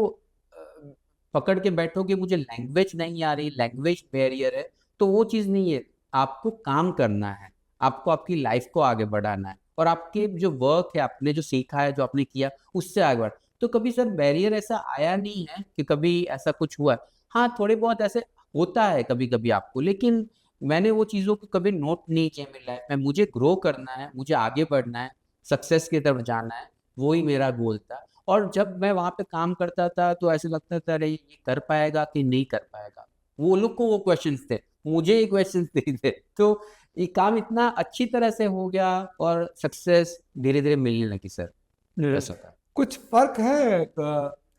पकड़ के बैठोगे, मुझे लैंग्वेज नहीं आ रही, लैंग्वेज बैरियर है, तो वो चीज़ नहीं है। आपको काम करना है, आपको आपकी लाइफ को आगे बढ़ाना है, और आपके जो वर्क है, आपने जो सीखा है, जो आपने किया, उससे आगे बढ़। तो कभी सर बैरियर ऐसा आया नहीं है कि कभी ऐसा कुछ हुआ है। हाँ, थोड़े बहुत ऐसे होता है कभी-कभी आपको, लेकिन मैंने वो चीज़ों को कभी नोट नहीं किया मेरी लाइफ में। मुझे ग्रो करना है, मुझे आगे बढ़ना है, सक्सेस की तरफ जाना है, वो ही मेरा गोल था। और जब मैं वहाँ पे काम करता था तो ऐसे लगता था, अरे ये कर पाएगा कि नहीं कर पाएगा? वो लोग को वो क्वेश्चंस थे, मुझे ये क्वेश्चंस नहीं थे। तो ये काम इतना अच्छी तरह से हो गया और सक्सेस धीरे-धीरे मिलने लगी सर, ऐसा था। कुछ फर्क है?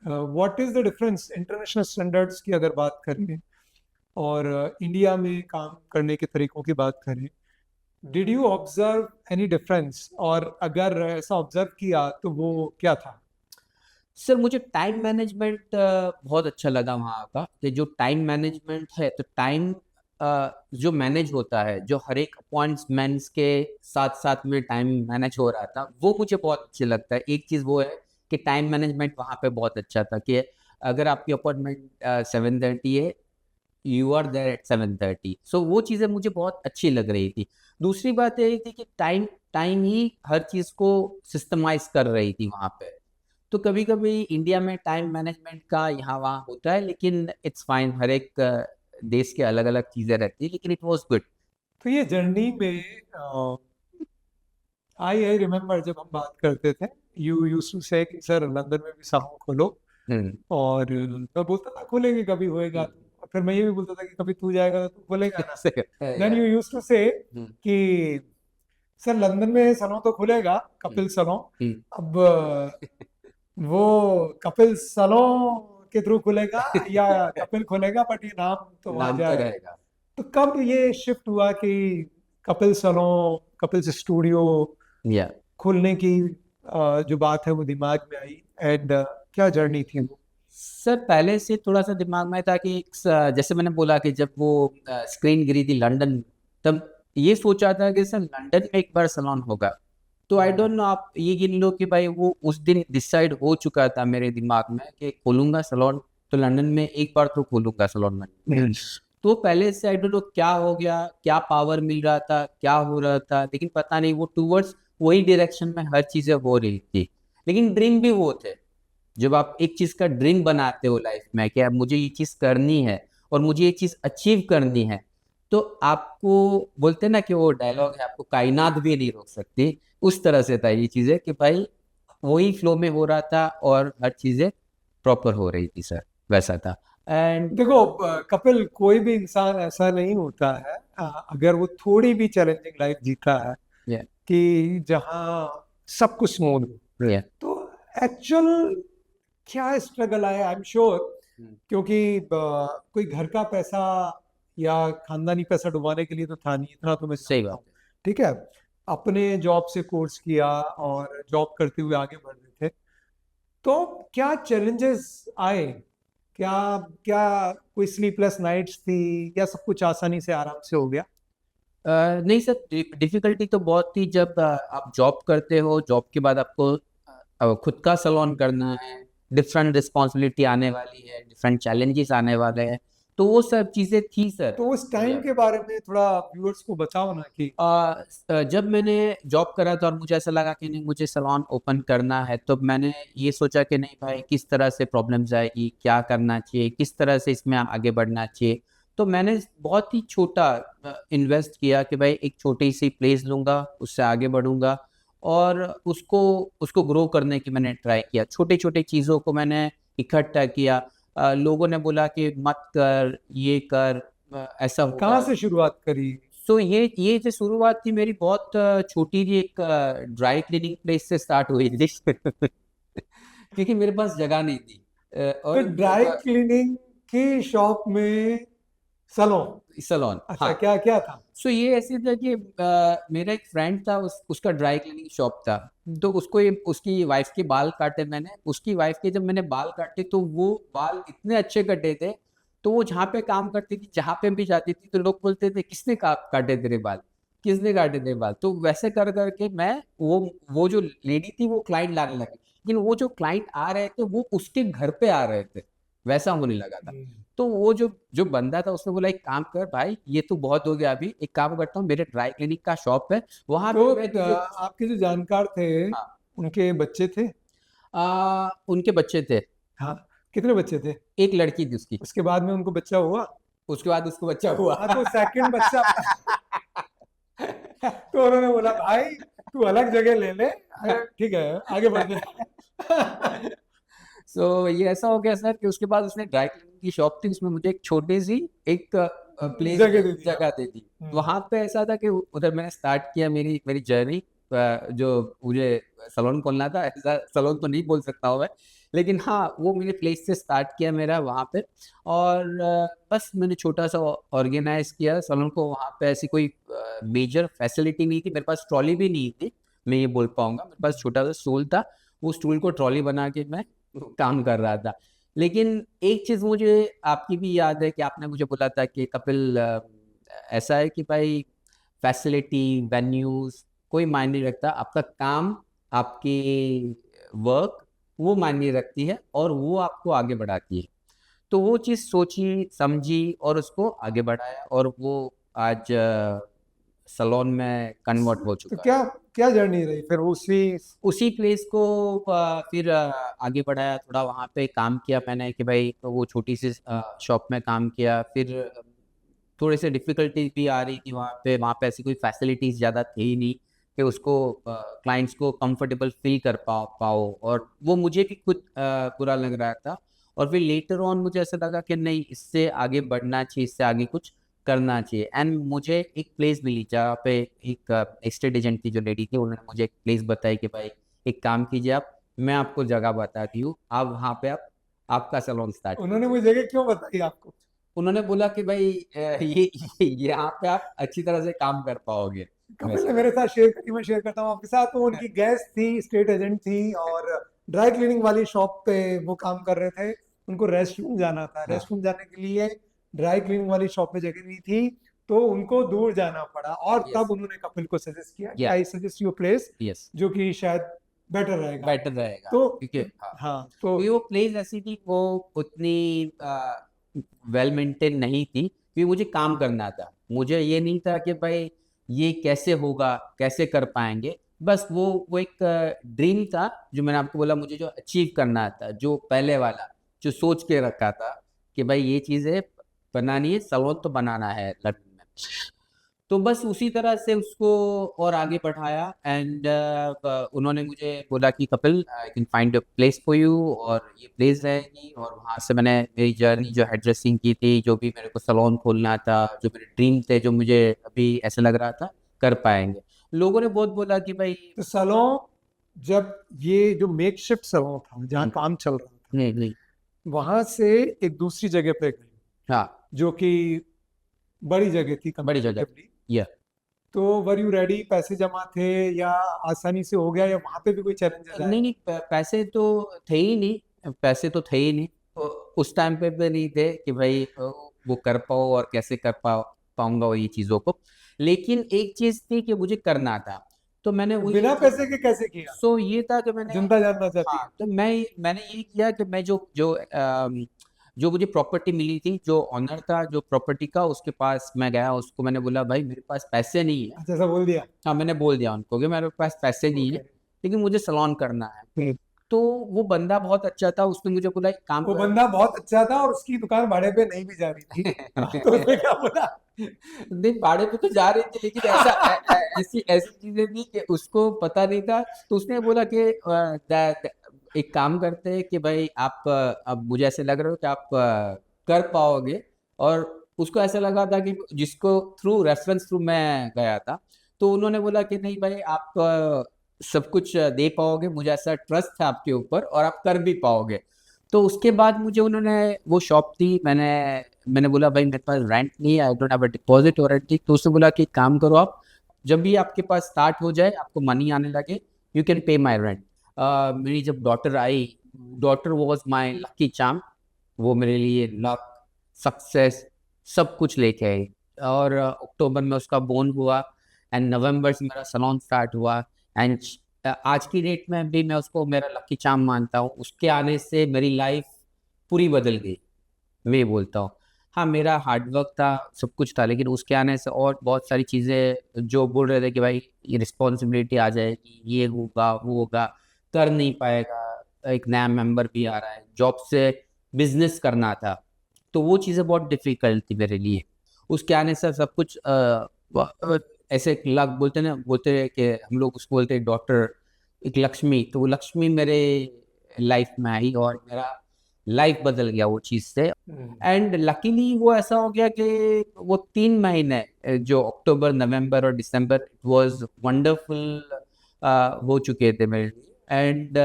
What is the difference international standards की अगर बात करें और इंडिया में काम करने के तरीकों की बात करें, did you observe any difference, और अगर ऐसा ऑब्जर्व किया तो वो क्या था? सर मुझे टाइम मैनेजमेंट बहुत अच्छा लगा वहाँ का, कि जो टाइम मैनेजमेंट है, तो टाइम जो मैनेज होता है, जो हर एक अपॉइंटमेंट्स के साथ-साथ में टाइम मैनेज हो रहा था, वो मुझे बहुत अच्छे लगता है। एक चीज़ वो है कि टाइम मैनेजमेंट वहाँ पे बहुत अच्छा था कि अगर आपकी अपॉइंटमेंट 7:30 है, यू आर देयर एट 7:30, सो वो चीज़ें मुझे बहुत अच्छी लग रही थी। दूसरी बात ये थी कि टाइम टाइम ही हर चीज़ को सिस्टमाइज़ कर रही थी वहाँ पे। तो कभी-कभी इंडिया में टाइम मैनेजमेंट का यहाँ-वहाँ होता है, लेकिन इट्स फाइन, हर एक देश के अलग-अलग चीज़ें रहती हैं, लेकिन इट वाज़ गुड। तो ये जर्नी में आई रिमेम्बर जब हम बात करते थे, यू यूज्ड टू से कि सर लंदन में भी सलून खोलो, और मैं बोलता था खोलेंगे कभी होएगा, और फिर मैं ये भी बोलता था कि कभी तू जाएगा तो तू खोलेगा ना। देन यू यूज्ड टू से कि सर लंदन में सलून तो खुलेगा, कपिल सलून, अब वो कपिल सलून के थ्रू खुलेगा या कपिल खोलेगा, बट ये नाम तो वहां नाम तो जाएगा। रहेगा। तो कब ये शिफ्ट हुआ कि कपिल सलून, कपिल स्टूडियो या खोलने की जो बात है वो दिमाग में आई, एंड क्या जर्नी थी वो? सर पहले से थोड़ा सा दिमाग में था कि जैसे मैंने बोला कि जब वो स्क्रीन गिरी थी लंदन, तब ये सोचा था कि सर लंदन में एक बार सैलून होगा। तो आई डोंट नो, आप ये गिन लो कि भाई वो उस दिन डिसाइड हो चुका था मेरे दिमाग में कि खोलूंगा सैलून, तो लंदन में एक बार तो खोलूंगा सैलून में। तो पहले से आई डोंट नो क्या हो गया, क्या पावर मिल रहा था, क्या हो रहा था, लेकिन पता नहीं वो टूवर्ड्स वही डायरेक्शन में हर चीजें हो रही थी। लेकिन ड्रीम भी वो थे, जब आप एक चीज का ड्रीम बनाते हो लाइफ में कि अब मुझे ये चीज करनी है और मुझे ये चीज अचीव करनी है, तो आपको बोलते हैं ना कि वो डायलॉग है, आपको कायनात भी नहीं रोक सकती। उस तरह से था ये चीजें कि भाई वही फ्लो में हो रहा था और हर चीजें प्रॉपर हो रही थी सर, वैसा था। एंड देखो कपिल, कोई भी इंसान ऐसा नहीं होता है, अगर वो थोड़ी भी चैलेंजिंग लाइफ जीता है या कि जहाँ सब कुछ स्मूथ हो, या तो एक्चुअल क्या स्ट्रगल आया, आई एम श्योर, क्योंकि कोई घर का पैसा या खानदानी पैसा डुबाने के लिए तो था नहीं, इतना तो मैं सही जानता बात हूँ। ठीक है, अपने जॉब से कोर्स किया और जॉब करते हुए आगे बढ़ रहे थे, तो क्या चैलेंजेस आए? क्या क्या कोई स्लीपलेस नाइट्स थी, या सब कुछ आसानी से आराम से हो गया? नहीं सर, डिफिकल्टी तो बहुत थी। जब आप जॉब करते हो, जॉब के बाद आपको खुद का सैलून करना है, डिफरेंट रिस्पॉन्सिबिलिटी आने वाली है, डिफरेंट चैलेंजेस आने वाले हैं, तो वो सब चीज़ें थी सर। तो उस टाइम के बारे में थोड़ा व्यूअर्स को बताओ ना कि जब मैंने जॉब करा था और मुझे ऐसा लगा कि नहीं मुझे सैलून ओपन करना है, तो मैंने ये सोचा कि नहीं भाई किस तरह से प्रॉब्लम्स आएगी, क्या करना चाहिए, किस तरह से इसमें आगे बढ़ना चाहिए। तो मैंने बहुत ही छोटा इन्वेस्ट किया कि भाई एक छोटी सी प्लेस लूँगा, उससे आगे बढ़ूँगा, और उसको उसको ग्रो करने की मैंने ट्राई किया। छोटे छोटे चीज़ों को मैंने इकट्ठा किया। लोगों ने बोला कि मत कर, ये कर, ऐसा कहाँ होगा। से शुरुआत करी? सो ये जो शुरुआत थी मेरी, बहुत छोटी सी एक ड्राई क्लीनिंग प्लेस से स्टार्ट हुई थी। क्योंकि मेरे पास जगह नहीं थी। तो और ड्राई क्लीनिंग की शॉप में सैलून? सैलून, अच्छा, हाँ। क्या क्या था? सो ये ऐसे था कि मेरा एक फ्रेंड था, उसका ड्राई क्लीनिंग शॉप था। तो उसको उसकी वाइफ के बाल काटे मैंने। उसकी वाइफ के जब मैंने बाल काटे, तो वो बाल इतने अच्छे कटे थे, तो वो जहाँ पे काम करती थी, जहाँ पे भी जाती थी, तो लोग बोलते थे किसने काटे तेरे बाल, किसने काटे तेरे बाल। तो वैसे कर करके मैं वो जो लेडी थी वो क्लाइंट लाने लगी, लेकिन वो जो क्लाइंट आ रहे थे वो उसके घर पे आ रहे थे, वैसा होने लगा था। तो वो जो जो बंदा था उसने बोला एक काम कर भाई, ये तो बहुत हो गया, अभी एक काम करता हूँ, मेरे ड्राई क्लिनिक का शॉप है, वहां तो पे मैं तुझे। आपके जो जानकार थे, हाँ, उनके बच्चे थे? उनके बच्चे थे। हाँ, कितने बच्चे थे? एक लड़की थी उसकी। उसके बाद में उनको बच्चा हुआ? उसके बाद उसको बच्चा हुआ। हाँ, तो सेकंड बच्चा तो उन्होंने बोला भाई तू अलग जगह ले ले, ठीक है आगे बढ़ते हैं। सो ये ऐसा हो गया सर कि उसके बाद उसने ड्राई क्लीनिंग की शॉप थी, उसमें मुझे एक छोटी सी एक प्लेस जगह दे दिया। जगह दे दी। वहां पे ऐसा था कि उधर मैंने स्टार्ट किया मेरी मेरी जर्नी। जो मुझे सैलून खोलना था, ऐसा सैलून तो नहीं बोल सकता हूँ मैं, लेकिन हाँ वो मैंने प्लेस से स्टार्ट किया मेरा वहाँ पे। और बस मैंने छोटा सा ऑर्गेनाइज किया सैलून को। वहाँ पे ऐसी कोई मेजर फैसिलिटी नहीं थी, मेरे पास ट्रॉली भी नहीं थी, मैं ये बोल पाऊंगा। मेरे पास छोटा सा स्टूल था, वो स्टूल को ट्रॉली बना के मैं काम कर रहा था। लेकिन एक चीज मुझे आपकी भी याद है कि आपने मुझे बोला था कि कपिल, ऐसा है कि भाई फैसिलिटी, वेन्यूज कोई मायने नहीं रखता, आपका काम, आपकी वर्क वो मायने रखती है और वो आपको आगे बढ़ाती है। तो वो चीज़ सोची समझी और उसको आगे बढ़ाया, और वो आज सलोन में कन्वर्ट हो तो चुका है। क्या क्या जर्नी रही फिर उसी? उसी प्लेस को फिर आगे बढ़ाया, थोड़ा वहाँ पे काम किया मैंने कि भाई, तो वो छोटी सी शॉप में काम किया। फिर थोड़ी सी डिफिकल्टी भी आ रही थी वहाँ पे ऐसी कोई फैसिलिटीज ज़्यादा थी ही नहीं। कि उसको क्लाइंट्स को कंफर्टेबल फील कर पाओ, और वो मुझे भी खुद बुरा लग रहा था। और फिर लेटर ऑन मुझे ऐसा लगा कि नहीं, इससे आगे बढ़ना चाहिए, इससे आगे कुछ करना चाहिए। एंड मुझे एक प्लेस मिली जहाँ पे एक एस्टेट एजेंट की जो लेडी थी, उन्होंने मुझे एक प्लेस बताई कि भाई एक काम कीजिए आप, मैं आपको जगह बताती हूँ, आप वहाँ पे आप आपका सैलून स्टार्ट उन्होंने कीजिए। मुझे जगह क्यों बताई आपको? उन्होंने बोला कि भाई ये यहाँ पे आप अच्छी तरह से काम कर पाओगे, कपिल ने वैसा। मेरे साथ शेयर करी, मैं शेयर करता हूँ आपके साथ। तो उनकी गैस थी, स्टेट एजेंट थी, और ड्राई क्लीनिंग वाली शॉप पे वो काम कर रहे थे। उनको रेस्ट रूम जाना था, हाँ, रेस्ट रूम जाने के लिए ड्राई क्लीनिंग वाली शॉप पे जगह नहीं थी, तो उनको दूर जाना पड़ा। और यस, तब उन्होंने कपिल को सजेस्ट किया कि या, I suggest you place yes, जो कि शायद बेटर रहेगा। बेटर रहेगा, तो क्योंकि हाँ, हाँ, तो क्योंकि वो प्लेस ऐसी थी, वो उतनी वेल मेंटेन नहीं थी, क्योंकि मुझे काम करना था। मुझे ये नहीं था कि भाई ये कैसे होगा, कैसे कर पाएंगे। बस वो एक ड्रीम था, जो मैंने आपको बोला, मुझे जो अचीव करना था, जो पहले वाला, जो सोच के रखा था कि भाई ये चीज़ें बनानी है, सलोन तो बनाना है लंदन में। तो बस उसी तरह से उसको और आगे बढ़ाया। एंड उन्होंने मुझे बोला कि Kapil, I can find a place for you, और ये प्लेस रहेगी। और वहाँ से मैंने मेरी जर्नी जो हेयर ड्रेसिंग की थी, जो भी मेरे को सलोन खोलना था, जो मेरे ड्रीम थे, जो मुझे अभी ऐसा लग रहा था कर पाएंगे। लोगों ने बहुत बोला कि भाई तो सलों, जब ये जो मेकशिफ्ट सलों था जहाँ काम चल रहा था, नहीं नहीं, वहां से एक दूसरी जगह पे गए, हाँ, जो कि बड़ी जगह थी बड़ी जगह, कंपैरेटिवली। या तो वर यू रेडी? पैसे जमा थे या आसानी से हो गया, या वहां पे भी कोई चैलेंजेस आए? नहीं नहीं, पैसे तो थे ही नहीं, पैसे तो थे ही नहीं। तो उस टाइम पे भी नहीं थे कि भाई वो कर पाओ, और कैसे कर पाऊंगा वो ये चीज़ों को। लेकिन एक चीज़ थी कि मुझे करना था, तो मैंने तो वही बिना पैसे के कैसे किया? सो ये था कि मैंने, जनता जानना चाहती हाँ, है। तो मैंने ये किया कि मैं जो मुझे प्रॉपर्टी मिली थी, जो ऑनर था जो प्रॉपर्टी का, उसके पास मैं गया, उसको मैंने बोला भाई मेरे पास पैसे नहीं है। अच्छा, ऐसा बोल दिया? हाँ, मैंने बोल दिया उनको कि मेरे पास पैसे नहीं है, ओके। लेकिन मुझे सलोन करना है। तो वो बंदा बहुत अच्छा था, उसने मुझे बोला एक काम वो कर। बंदा बहुत अच्छा था और उसकी दुकान भाड़े पे नहीं भी जा रही थी। तो उसने क्या बोला? नहीं, भाड़े पे तो जा रही थी, लेकिन ऐसी ऐसी चीजें थी कि उसको पता नहीं था। तो उसने बोला कि एक काम करते हैं कि भाई आप अब मुझे ऐसे लग रहा हो कि आप कर पाओगे। और उसको ऐसा लगा था कि जिसको थ्रू रेफरेंस थ्रू मैं गया था, तो उन्होंने बोला कि नहीं भाई आप सब कुछ दे पाओगे, मुझे ऐसा ट्रस्ट है आपके ऊपर, और आप कर भी पाओगे। तो उसके बाद मुझे उन्होंने वो शॉप दी, मैंने बोला भाई मेरे पास रेंट नहीं है, I don't have a deposit और एनीथिंग। तो उसने बोला कि एक काम करो आप, जब भी आपके पास स्टार्ट हो जाए, आपको मनी आने लगे, you can pay my rent. मेरी जब daughter I, daughter was my lucky charm. वो मेरे लिए लक, सक्सेस, सब कुछ लेके आई। और अक्टूबर में उसका बोर्न हुआ, एंड नवंबर से मेरा सलोन स्टार्ट हुआ। एंड आज की डेट में भी मैं उसको मेरा लकी चार्म मानता हूँ। उसके आने से मेरी लाइफ पूरी बदल गई, मैं ये बोलता हूँ। हाँ, मेरा हार्डवर्क था, सब कुछ था, लेकिन उसके आने से और बहुत सारी चीज़ें जो बोल रहे थे कि भाई ये रिस्पॉन्सिबिलिटी आ जाएगी, ये होगा वो होगा, कर नहीं पाएगा, एक नया मेंबर भी आ रहा है, जॉब से बिजनेस करना था, तो वो चीज़ें बहुत डिफिकल्ट थी मेरे लिए। उसके आने से सब कुछ ऐसे एक लक बोलते हैं कि हम लोग उसको बोलते हैं डॉटर, एक लक्ष्मी, तो वो लक्ष्मी मेरे लाइफ में आई, और मेरा लाइफ बदल गया वो चीज़ से। एंड लकीली वो ऐसा हो गया कि वो 3 महीने, जो अक्टूबर नवंबर और दिसंबर, इट वाज वंडरफुल हो चुके थे मेरे लिए। एंड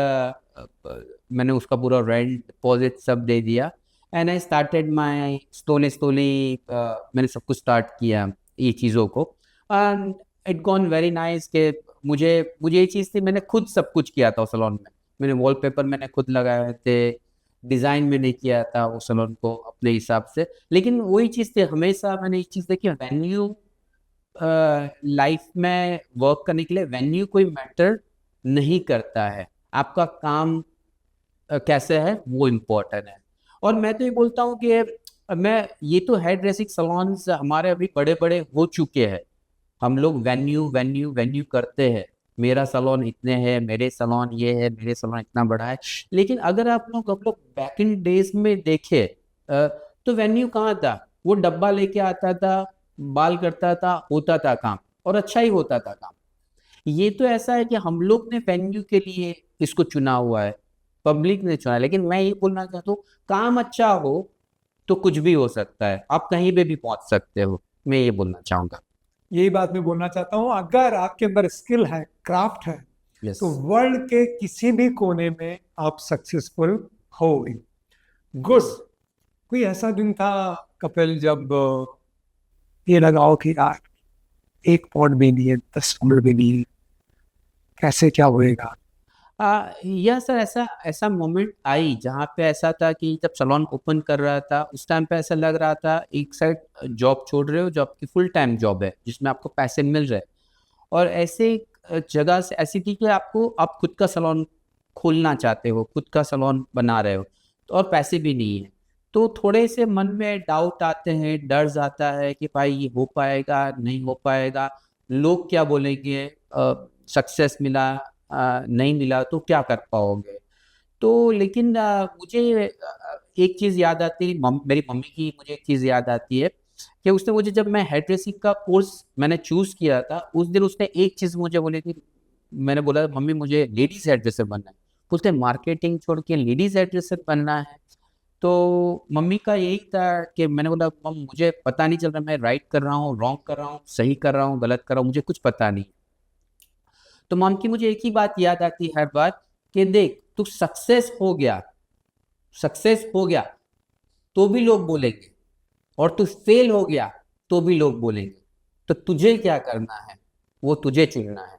मैंने उसका पूरा रेंट डिपॉजिट सब दे दिया। And I started my slowly slowly, मैंने सब कुछ स्टार्ट किया ये चीज़ों को। And it gone very nice कि मुझे मुझे ये चीज़ थी, मैंने खुद सब कुछ किया था सलोन में। मैंने वॉलपेपर मैंने खुद लगाए थे, डिज़ाइन मैंने किया था वो सलोन को अपने हिसाब से। लेकिन वही चीज़ थी, हमेशा मैंने एक चीज़ देखी, वेन्यू लाइफ में वर्क करने के लिए वेन्यू कोई मैटर नहीं करता है, आपका काम कैसे है वो इम्पोर्टेंट है। और मैं तो ये बोलता हूँ कि मैं ये तो हेयर ड्रेसिंग सलोन्स हमारे अभी बड़े बड़े हो चुके हैं, हम लोग वेन्यू वेन्यू वेन्यू करते हैं, मेरा सलोन इतने है, मेरे सलोन ये है, मेरे सलोन इतना बड़ा है। लेकिन अगर आप लोग हम लोग बैक इन डेज में देखे, तो वेन्यू कहाँ था? वो डब्बा लेके आता था, बाल करता था, होता था काम, और अच्छा ही होता था काम। ये तो ऐसा है कि हम लोग ने वेन्यू के लिए इसको चुना हुआ है, पब्लिक ने चुना है। लेकिन मैं ये बोलना चाहता हूँ, काम अच्छा हो तो कुछ भी हो सकता है, आप कहीं पे भी पहुंच सकते हो, मैं ये बोलना चाहूंगा। यही बात मैं बोलना चाहता हूँ, अगर आपके अंदर स्किल है, क्राफ्ट है, यस। तो वर्ल्ड के किसी भी कोने में आप सक्सेसफुल होगे। गुड। कोई ऐसा दिन था कपिल जब ये लगाओ कि यार एक पॉइंट भी नहीं है, 10 पॉइंट भी नहीं है, कैसे क्या होएगा? यह सर, ऐसा ऐसा मोमेंट आई जहाँ पे ऐसा था कि जब सैलून ओपन कर रहा था उस टाइम पे ऐसा लग रहा था, एक साइड जॉब छोड़ रहे हो, जॉब की फुल टाइम जॉब है जिसमें आपको पैसे मिल रहे हैं, और ऐसे एक जगह से ऐसी थी कि आपको, आप खुद का सैलून खोलना चाहते हो, खुद का सैलून बना रहे हो, तो और पैसे भी नहीं है। तो थोड़े से मन में डाउट आते हैं, डर आता है कि भाई ये हो पाएगा नहीं हो पाएगा, लोग क्या बोलेंगे, सक्सेस मिला नहीं मिला तो क्या कर पाओगे। तो लेकिन मुझे एक चीज़ याद आती है, मेरी मम्मी की मुझे एक चीज़ याद आती है कि उसने मुझे, जब मैं हेयर ड्रेसिंग का कोर्स मैंने चूज़ किया था, उस दिन उसने एक चीज़ मुझे बोली थी। मैंने बोला, मम्मी मुझे लेडीज़ हेयर ड्रेसर बनना है। बोलते मार्केटिंग छोड़ के लेडीज़ हेयर ड्रेसर बनना है। तो मम्मी का यही था कि मैंने बोला, मम मुझे पता नहीं चल रहा मैं राइट कर रहा हूँ, रॉन्ग कर रहा हूँ, सही कर रहा हूँ, गलत कर रहा हूँ, मुझे कुछ पता नहीं। तो मम की मुझे एक ही बात याद आती है हर बार कि देख, तू सक्सेस हो गया तो भी लोग बोलेंगे, और तू फेल हो गया तो भी लोग बोलेंगे। तो तुझे क्या करना है, वो तुझे चुनना है।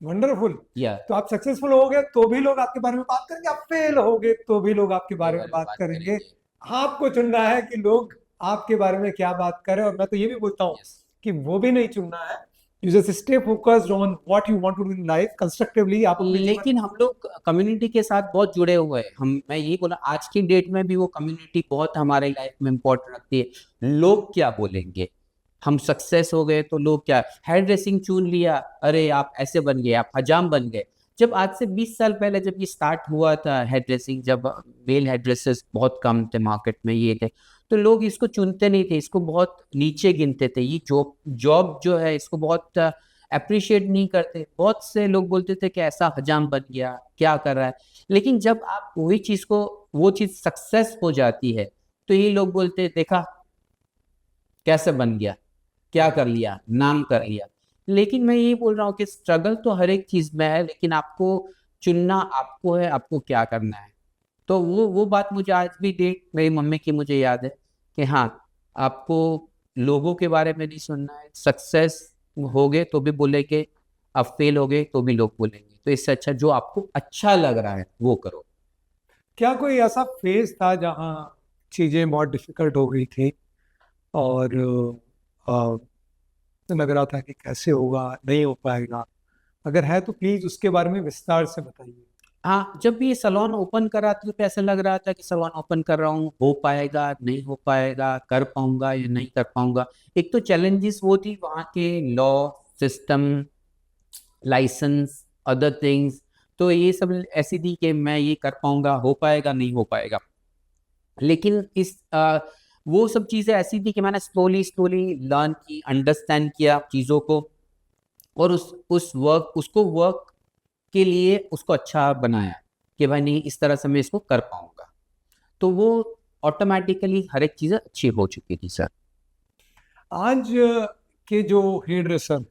वंडरफुल। या तो आप सक्सेसफुल हो गए तो भी लोग आपके बारे में बात करेंगे, आप फेल हो गए तो भी लोग आपके के बारे में बारे में बात बात करेंगे। करेंगे। आपको चुनना है कि लोग आपके बारे में क्या बात करें। और मैं तो ये भी बोलता हूँ यस। कि वो भी नहीं चुनना है। You just stay focused on what you want to do in life, constructively आप अपने जीवन। लेकिन हम लोग कम्युनिटी के साथ बहुत जुड़े हुए हैं, मैं यही बोला, आज की डेट में भी वो कम्युनिटी बहुत हमारे लाइफ में इम्पोर्टेंट रखती है। लोग क्या बोलेंगे, हम सक्सेस हो गए तो लोग क्या, हेयर ड्रेसिंग चुन लिया, अरे आप ऐसे बन गए, आप हजाम बन गए। जब आज से 20 साल पहले जब ये स्टार्ट हुआ था हेयर ड्रेसिंग, जब मेल हेयर ड्रेसेस बहुत कम थे मार्केट में, ये थे, तो लोग इसको चुनते नहीं थे, इसको बहुत नीचे गिनते थे। ये जॉब जॉब जो है इसको बहुत अप्रिशिएट नहीं करते। बहुत से लोग बोलते थे कि ऐसा हजाम बन गया, क्या कर रहा है। लेकिन जब आप वही चीज को, वो चीज सक्सेस हो जाती है, तो ये लोग बोलते हैं, देखा कैसे बन गया, क्या कर लिया, नाम कर लिया। लेकिन मैं ये बोल रहा हूँ कि स्ट्रगल तो हर एक चीज में है, लेकिन आपको चुनना आपको है, आपको क्या करना है। तो वो बात मुझे आज भी डेट मेरी मम्मी की मुझे याद है कि हाँ, आपको लोगों के बारे में नहीं सुनना है। सक्सेस हो गए तो भी बोलेंगे, आप फेल हो गए तो भी लोग बोलेंगे, तो इससे अच्छा जो आपको अच्छा लग रहा है वो करो। क्या कोई ऐसा फेज था जहाँ चीजें बहुत डिफिकल्ट हो गई थी और लग रहा था कि कैसे होगा, नहीं हो पाएगा? अगर है तो प्लीज उसके बारे में विस्तार से बताइए। हाँ, जब भी ये सैलून ओपन करा था तो ऐसा लग रहा था कि सैलून ओपन कर रहा हूँ, हो पाएगा नहीं हो पाएगा, कर पाऊंगा या नहीं कर पाऊंगा। एक तो चैलेंजेस वो थी वहाँ के law system, licence, other things. तो ये सब ऐसी थी कि मैं ये कर पाऊंगा, हो पाएगा नहीं हो पाएगा। लेकिन वो सब चीज़ें ऐसी थी कि मैंने स्लोली स्लोली लर्न की, अंडरस्टैंड किया चीज़ों को, और उसको वर्क के लिए उसको अच्छा बनाया कि भाई नहीं, इस तरह से मैं इसको कर पाऊंगा। तो वो ऑटोमेटिकली हर एक चीज़ अच्छी हो चुकी थी सर। आज के जो हेयर ड्रेसर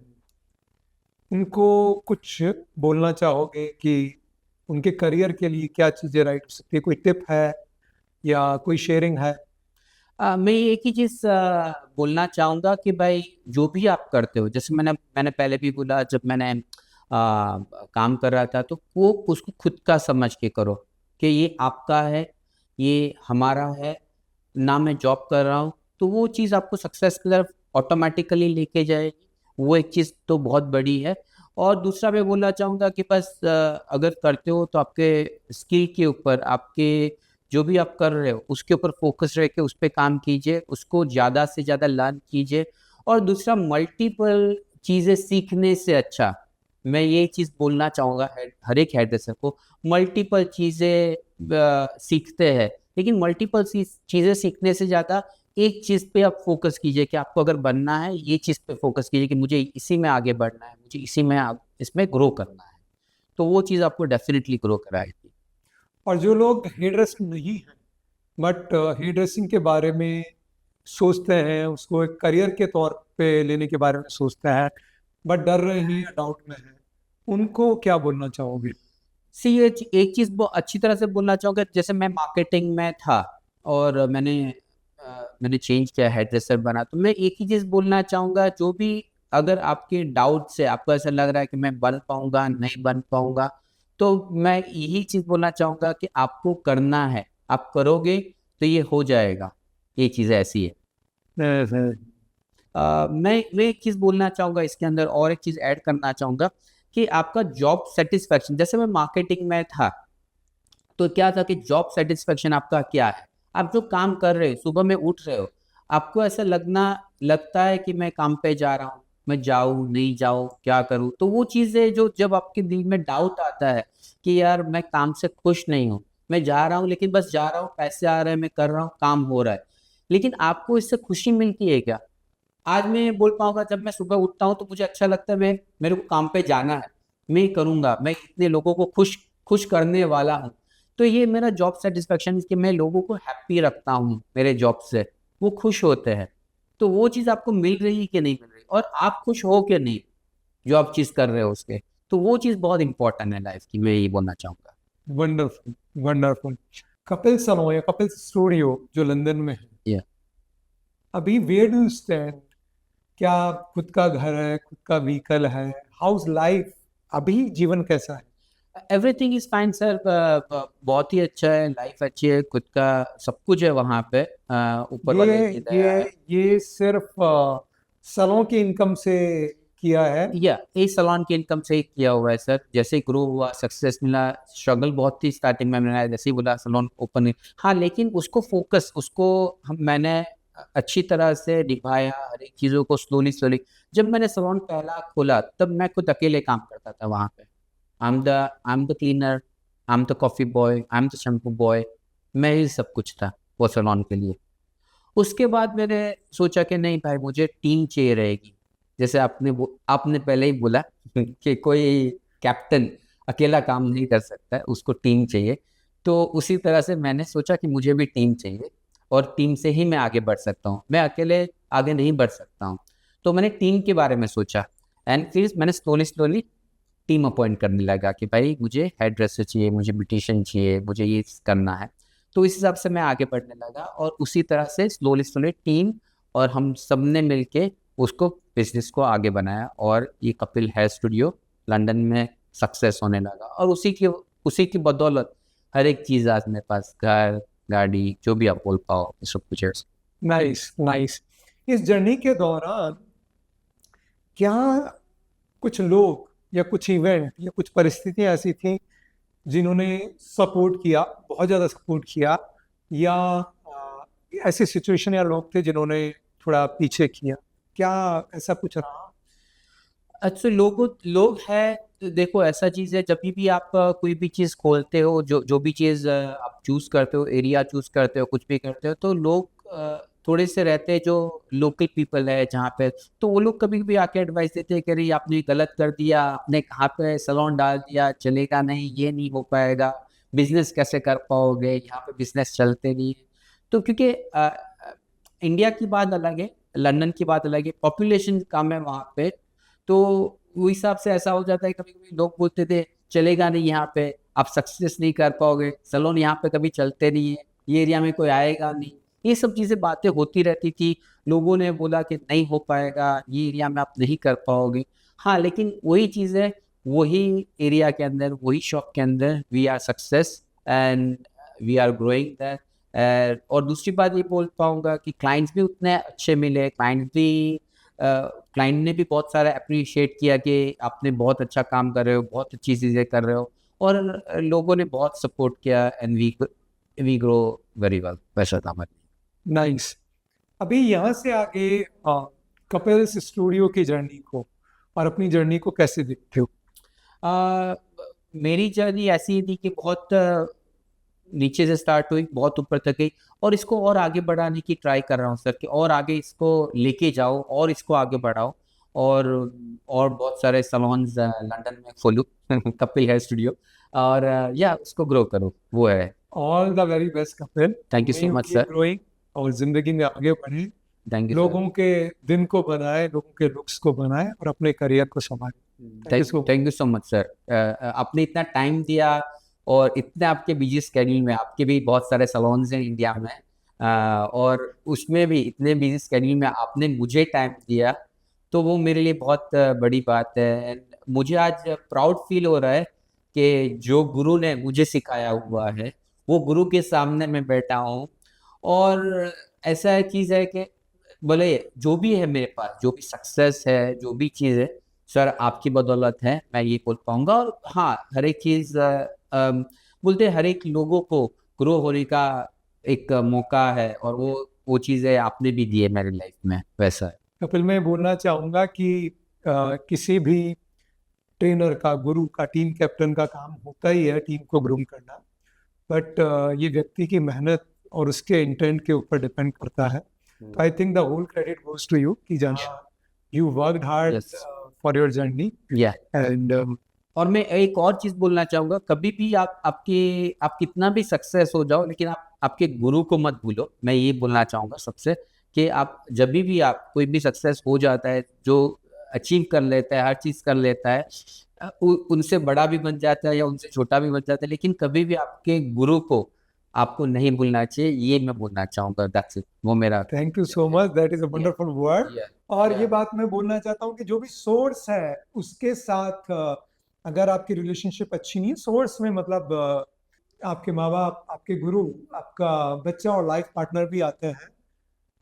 उनको कुछ बोलना चाहोगे कि उनके करियर के लिए क्या चीजें राइट हो सकती है? कोई टिप है या कोई शेयरिंग है? मैं एक ही चीज़ बोलना चाहूँगा कि भाई, जो भी आप करते हो, जैसे मैंने पहले भी बोला, जब मैंने काम कर रहा था, तो वो उसको खुद का समझ के करो कि ये आपका है, ये हमारा है, ना मैं जॉब कर रहा हूँ। तो वो चीज़ आपको सक्सेस की तरफ ऑटोमेटिकली लेके जाएगी। वो एक चीज़ तो बहुत बड़ी है। और दूसरा मैं बोलना चाहूँगा कि बस अगर करते हो तो आपके स्किल के ऊपर, आपके जो भी आप कर रहे हो उसके ऊपर फोकस रह के उस पर काम कीजिए, उसको ज़्यादा से ज़्यादा लर्न कीजिए। और दूसरा, मल्टीपल चीज़ें सीखने से अच्छा, मैं ये चीज़ बोलना चाहूँगा हर एक हेयर ड्रेसर को, मल्टीपल चीज़ें सीखते हैं, लेकिन मल्टीपल चीज़ें सीखने से ज़्यादा एक चीज़ पे आप फोकस कीजिए कि आपको अगर बनना है, ये चीज़ पे फोकस कीजिए कि मुझे इसी में आगे बढ़ना है, मुझे इसी में इसमें ग्रो करना है, तो वो चीज़ आपको डेफिनेटली ग्रो कराएगी। और जो लोग हेयर ड्रेसिंग नहीं है बट हेयर ड्रेसिंग के बारे में सोचते हैं, उसको एक करियर के तौर पे लेने के बारे में सोचते हैं बट डर रहे हैं या डाउट में हैं, उनको क्या बोलना चाहोगे? सी ये एक चीज़ बहुत अच्छी तरह से बोलना चाहूँगा, जैसे मैं मार्केटिंग में था और मैंने चेंज किया, हेयर ड्रेसर बना, तो मैं एक ही चीज़ बोलना चाहूँगा, जो भी अगर आपके डाउट से आपको ऐसा लग रहा है कि मैं बन पाऊँगा नहीं बन पाऊँगा, तो मैं यही चीज़ बोलना चाहूँगा कि आपको करना है, आप करोगे तो ये हो जाएगा, ये चीज़ ऐसी है। मैं एक चीज़ बोलना चाहूँगा इसके अंदर, और एक चीज़ ऐड करना चाहूँगा कि आपका जॉब सेटिस्फैक्शन, जैसे मैं मार्केटिंग में था, तो क्या था कि जॉब सेटिस्फैक्शन आपका क्या है? आप जो काम कर रहे हो, सुबह में उठ रहे हो, आपको ऐसा लगता है कि मैं काम पे जा रहा हूँ, मैं जाऊँ, नहीं जाऊँ, क्या करूँ? तो वो चीज़ें जो जब आपके दिल में डाउट आता है कि यार मैं काम से खुश नहीं हूँ, मैं जा रहा हूँ लेकिन बस जा रहा हूँ, पैसे आ रहे हैं, मैं कर रहा हूँ, काम हो रहा है, लेकिन आपको इससे खुशी मिलती है क्या? आज मैं बोल पाऊँगा, जब मैं सुबह उठता हूँ तो मुझे अच्छा लगता है, मैं मेरे को काम पे जाना है, मैं करूँगा, मैं इतने लोगों को खुश खुश करने वाला हूँ। तो ये मेरा जॉब सैटिस्फैक्शन कि मैं लोगों को हैप्पी रखता हूँ मेरे जॉब से, वो खुश होते हैं। तो वो चीज़ आपको मिल रही है कि नहीं मिल रही, और आप खुश हो कि नहीं, जो आप चीज़ कर रहे हो उसके। तो वो चीज़ बहुत इम्पोर्टेंट है लाइफ़ की, मैं यही बोलना चाहूँगा। Wonderful, wonderful. कपिल सलोन या कपिल स्टूडियो जो लंदन में है, या अभी वेयर डू यू स्टैंड? क्या खुद का घर है, खुद का व्हीकल है? हाउस लाइफ, अभी जीवन कैसा है? एवरीथिंग इज़ फाइन सर, बहुत ही अच्छा है, लाइफ़ अच्छी है, खुद का सब कुछ है वहाँ पे, ऊपर ये वाले की दया ये है। ये सिर्फ सलों की इनकम से किया है? या इस सैलून की इनकम से ही किया हुआ है सर। जैसे ही ग्रो हुआ, सक्सेस मिला, स्ट्रगल बहुत थी स्टार्टिंग में, मैंने जैसे ही बोला सैलून ओपन, हाँ, लेकिन उसको मैंने अच्छी तरह से निभाया, हर एक चीज़ों को स्लोली स्लोली। जब मैंने सैलून पहला खोला तब मैं खुद अकेले काम करता था वहाँ पे। I am the cleaner, I am the coffee boy, I am the shampoo boy, मैं ही सब कुछ था वो सैलून के लिए। उसके बाद मैंने सोचा कि नहीं भाई, मुझे टीम चाहिए रहेगी। जैसे आपने पहले ही बोला कि कोई कैप्टन अकेला काम नहीं कर सकता है, उसको टीम चाहिए। तो उसी तरह से मैंने सोचा कि मुझे भी टीम चाहिए, और टीम से ही मैं आगे बढ़ सकता हूँ, मैं अकेले आगे नहीं बढ़ सकता हूँ। तो मैंने टीम के बारे में सोचा, एंड फिर मैंने स्लोली स्लोली टीम अपॉइंट करने लगा कि भाई मुझे हेयर ड्रेसर चाहिए, मुझे ब्यूटिशियन चाहिए, मुझे ये करना है। तो इस हिसाब से मैं आगे बढ़ने लगा, और उसी तरह से स्लोली स्लोली टीम और हम सब ने मिलके उसको बिजनेस को आगे बनाया, और ये कपिल हेयर स्टूडियो लंदन में सक्सेस होने लगा, और उसी की बदौलत हर एक चीज़ आज मेरे पास, घर, गाड़ी, जो भी आप बोल पाओ, ये सब कुछ है। Nice, nice. इस जर्नी के दौरान क्या कुछ लोग या कुछ इवेंट या कुछ परिस्थितियां ऐसी थी जिन्होंने सपोर्ट किया, बहुत ज़्यादा सपोर्ट किया, या ऐसी सिचुएशन या लोग थे जिन्होंने थोड़ा पीछे किया? क्या ऐसा कुछ रहा? अच्छा, लोग हैं, तो देखो ऐसा चीज़ है, जब भी आप कोई भी चीज़ खोलते हो, जो जो भी चीज़ आप चूज़ करते हो, एरिया चूज़ करते हो, कुछ भी करते हो, तो लोग थोड़े से रहते हैं जो लोकल पीपल है जहाँ पे, तो वो लोग कभी कभी आके एडवाइस देते हैं कि अरे आपने गलत कर दिया, आपने कहाँ पे सैलून डाल दिया, चलेगा नहीं, ये नहीं हो पाएगा, बिजनेस कैसे कर पाओगे, यहाँ पे बिजनेस चलते नहीं है। तो क्योंकि इंडिया की बात अलग है, लंदन की बात अलग है, पॉपुलेशन कम है वहाँ पे, तो वो हिसाब से ऐसा हो जाता है, कभी-कभी लोग बोलते थे चलेगा नहीं यहाँ पे, आप सक्सेस नहीं कर पाओगे, सैलून यहाँ पे कभी चलते नहीं है, ये एरिया में कोई आएगा नहीं। ये सब चीज़ें बातें होती रहती थी। लोगों ने बोला कि नहीं हो पाएगा, ये एरिया में आप नहीं कर पाओगे। हाँ, लेकिन वही चीज़ है, वही एरिया के अंदर, वही शॉप के अंदर we are success, and we are growing that. और दूसरी बात ये बोल पाऊँगा कि क्लाइंट्स भी उतने अच्छे मिले, क्लाइंट ने भी बहुत सारा एप्रिशिएट किया कि आपने बहुत अच्छा काम कर रहे हो, बहुत अच्छी चीज़ें कर रहे हो, और लोगों ने बहुत सपोर्ट किया, and we grow very well, वैसा था हमारे नाइस। अभी यहाँ से आगे कपिल्स स्टूडियो की जर्नी को और अपनी जर्नी को कैसे देखते हो? लिए। मेरी जर्नी ऐसी ही थी कि बहुत नीचे से स्टार्ट हुई, बहुत ऊपर तक गई, और इसको और आगे बढ़ाने की ट्राई कर रहा हूँ सर, कि और आगे इसको लेके जाओ और इसको आगे बढ़ाओ, और और बहुत सारे सलोन्स लंदन में खोलूँ कपिल हेयर स्टूडियो, और या उसको ग्रो करूँ, वो है। All the very best Kapil, thank you may so you much keep sir. Growing और जिंदगी में आगे बढ़े, थैंक यू सर। लोगों के दिन को बनाए, लोगों के लुक्स को बनाए और अपने करियर को संभाले। Thank you so thank you so much sir. आपने इतना टाइम दिया, और इतने आपके बिजी स्केड्यूल में, आपके भी बहुत सारे सलोन्स हैं इंडिया में, और उसमें भी इतने बिजी स्केड्यूल में आपने मुझे टाइम दिया, तो वो मेरे लिए बहुत बड़ी बात है। And मुझे आज प्राउड फील हो रहा है कि जो गुरु ने मुझे सिखाया हुआ है, वो गुरु के सामने मैं बैठा हूँ। और ऐसा चीज़ है कि बोले जो भी है मेरे पास, जो भी सक्सेस है, जो भी चीज़ है सर, आपकी बदौलत है, मैं ये बोल पाऊंगा। और हाँ, हर एक चीज़ बोलते हैं, हर एक लोगों को ग्रो होने का एक मौका है, और वो चीज़ें आपने भी दी है मेरी लाइफ में, वैसा है। कपिल, मैं बोलना चाहूँगा कि किसी भी ट्रेनर का, गुरु का, टीम कैप्टन का काम होता ही है टीम को ग्रूम करना, बट ये व्यक्ति की मेहनत और उसके इंटेंट के ऊपर डिपेंड करता है। तो I think the whole credit goes to you कि जहाँ you worked hard yes for your journey या। एंड और मैं एक और चीज़ बोलना चाहूँगा, कभी भी आप कितना भी सक्सेस हो जाओ, लेकिन आप आपके गुरु को मत भूलो। मैं ये बोलना चाहूँगा सबसे, कि आप जब भी आप कोई भी सक्सेस हो जाता है, जो अचीव कर लेता है, हर चीज़ कर लेता है, उनसे बड़ा भी बन जाता है या उनसे छोटा भी बन जाता है, लेकिन कभी भी आपके गुरु को आपको नहीं भूलना चाहिए, ये मैं बोलना चाहूँगा। दैट्स इट, वो मेरा। Thank you so much, that is a wonderful word. या और ये बात मैं बोलना चाहता हूँ कि जो भी सोर्स है उसके साथ अगर आपकी रिलेशनशिप अच्छी नहीं है, सोर्स में मतलब आपके माँ बाप, आपके गुरु, आपका बच्चा और लाइफ पार्टनर भी आते हैं।